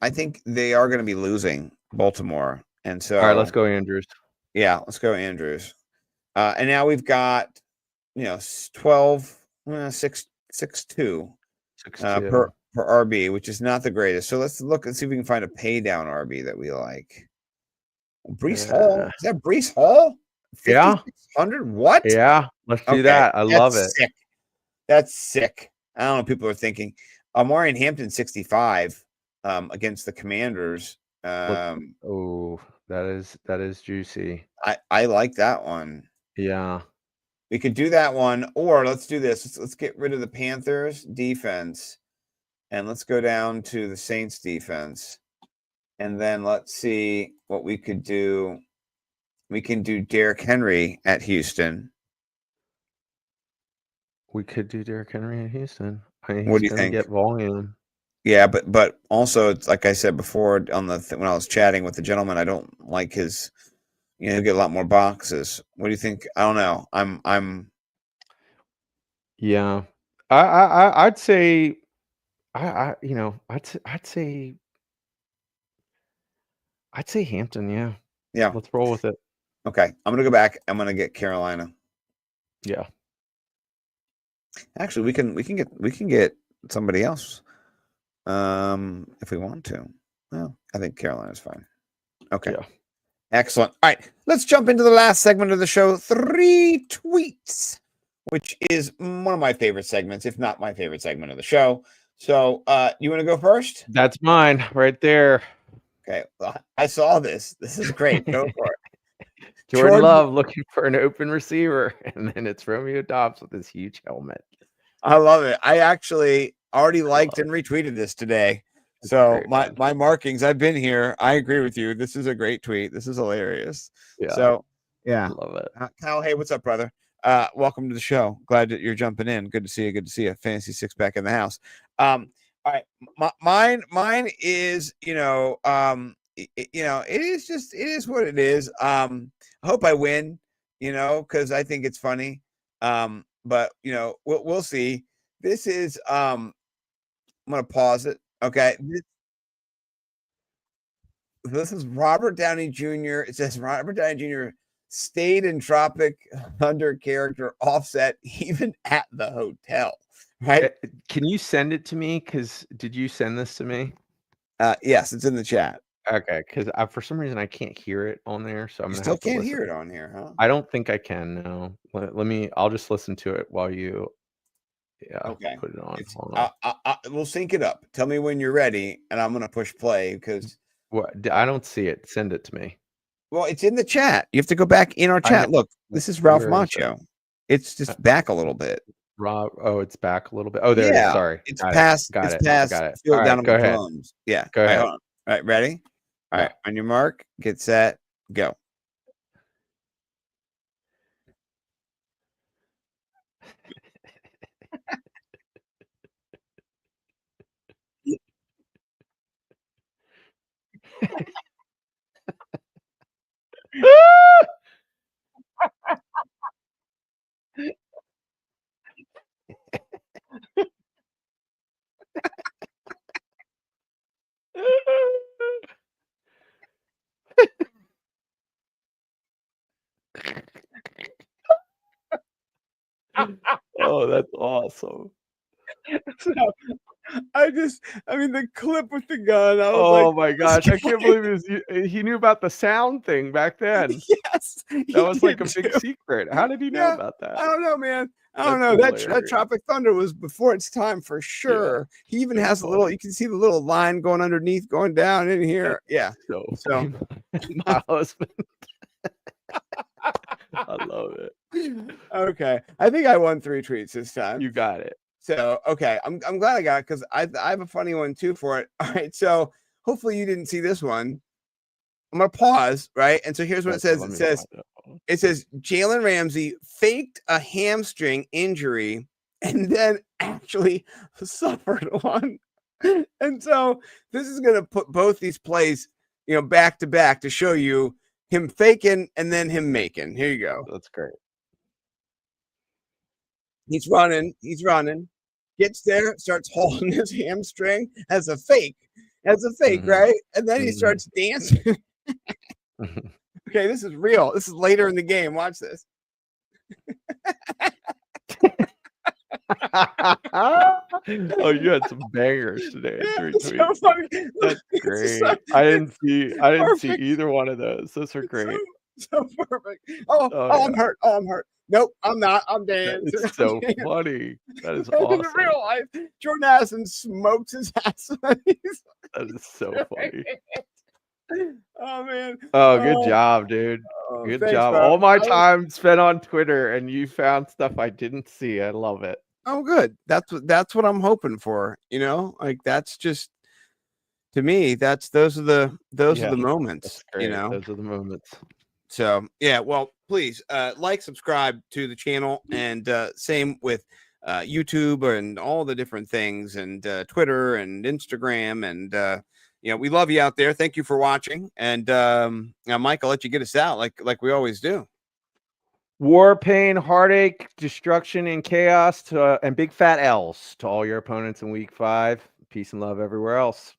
I think they are going to be losing Baltimore, and so all right, let's go Andrews. Yeah, let's go Andrews. And now we've got 12, 6.2 per RB, which is not the greatest. So let's look and see if we can find a pay down RB that we like. Brees Hall, is that Brees Hall? 5,600? What? Yeah, let's do that. I love it. Sick. That's sick. I don't know what people are thinking. Amari Hampton 65 against the Commanders. That is juicy. I like that one. Yeah. We could do that one, or let's do this. Let's get rid of the Panthers defense and let's go down to the Saints defense. And then let's see what we could do. We can do Derrick Henry at Houston. We could do Derrick Henry at Houston. What do you think? Get volume. Yeah, but also, it's like I said before on when I was chatting with the gentleman, I don't like his. Get a lot more boxes. What do you think? I don't know. I'm. Yeah, I'd say, I'd say Hampton. Yeah. Yeah. Let's roll with it. Okay, I'm gonna go back. I'm gonna get Carolina. Yeah. Actually, we can get somebody else, if we want to. Well, I think Carolina's fine. Okay. Yeah. Excellent. All right, let's jump into the last segment of the show, 3 tweets, which is one of my favorite segments, if not my favorite segment of the show. So, you want to go first? That's mine right there. Okay. Well, I saw this. This is great. Go for it. Jordan Love looking for an open receiver, and then it's Romeo Dobbs with his huge helmet. I love it. I actually already liked and retweeted this today. So my markings, I've been here. I agree with you. This is a great tweet. This is hilarious. Yeah. So yeah, I love it. Kyle, hey, what's up, brother? Welcome to the show. Glad that you're jumping in. Good to see you. Good to see you. Fantasy Six back in the house. All right, mine is it is what it is. I hope I win. Because I think it's funny. But we'll see. This is I'm gonna pause it. Okay. This is Robert Downey Jr. It says Robert Downey Jr. stayed in Tropic Thunder character offset even at the hotel. Right? Can you send it to me? Because did you send this to me? Yes, it's in the chat. Okay, because for some reason I can't hear it on there, so I'm You gonna still have to can't listen. hear it on here, huh? I don't think I can. No, let me. I'll just listen to it while you. Yeah. Okay. Put it on. Hold on. We'll sync it up. Tell me when you're ready, and I'm gonna push play because. What? I don't see it. Send it to me. Well, it's in the chat. You have to go back in our chat. Look, this is Ralph Where is it? Macchio. It's just back a little bit. Rob. Oh, it's back a little bit. Oh, there it is. Sorry. It's Got past. Got it's it. past. Got it. Feel All down right, on go my ahead. thumbs. Yeah. Go ahead. All right, ready? All right, on your mark, get set, go. Oh, that's awesome. So, I mean, the clip with the gun. I was Oh like, my gosh, I can't believe he knew about the sound thing back then. yes, That was like a big secret. How did he know about I that? don't know, man. I don't That's know. That hilarious. Tropic Thunder was before its time for sure. He even has a little. You can see the little line going underneath, going down in here. Yeah. So So my husband. I love it. Okay, I think I won 3 treats this time. You got it. So okay, I'm glad I got it because I have a funny one too for it. All right, so hopefully you didn't see this one. I'm gonna pause, right? And so here's what it says. It says Jalen Ramsey faked a hamstring injury and then actually suffered one. And so this is gonna put both these plays, back to back to show you him faking and then him making. Here you go. That's great. He's running, gets there, starts holding his hamstring as a fake, right? And then he starts dancing. Okay, this is real. This is later in the game. Watch this. Oh, you had some bangers today. So funny. That's great. I didn't see either one of those. Those are great. So perfect. Oh, I'm hurt. Oh, I'm hurt. Nope, I'm not. I'm dead. It's so funny. That is awesome. In real life, Jordan Addison smokes his ass. That is so funny. Oh man. Oh, good job, dude. Good job. Bro. All my time spent on Twitter, and you found stuff I didn't see. I love it. Oh, good. That's what I'm hoping for. Like that's just to me. Those are the moments. Those are the moments. So yeah, well, please subscribe to the channel, and same with YouTube and all the different things, and Twitter and Instagram, and we love you out there. Thank you for watching, and now Mike, I'll let you get us out like we always do. War, pain, heartache, destruction, and chaos, and big fat L's to all your opponents in Week 5. Peace and love everywhere else.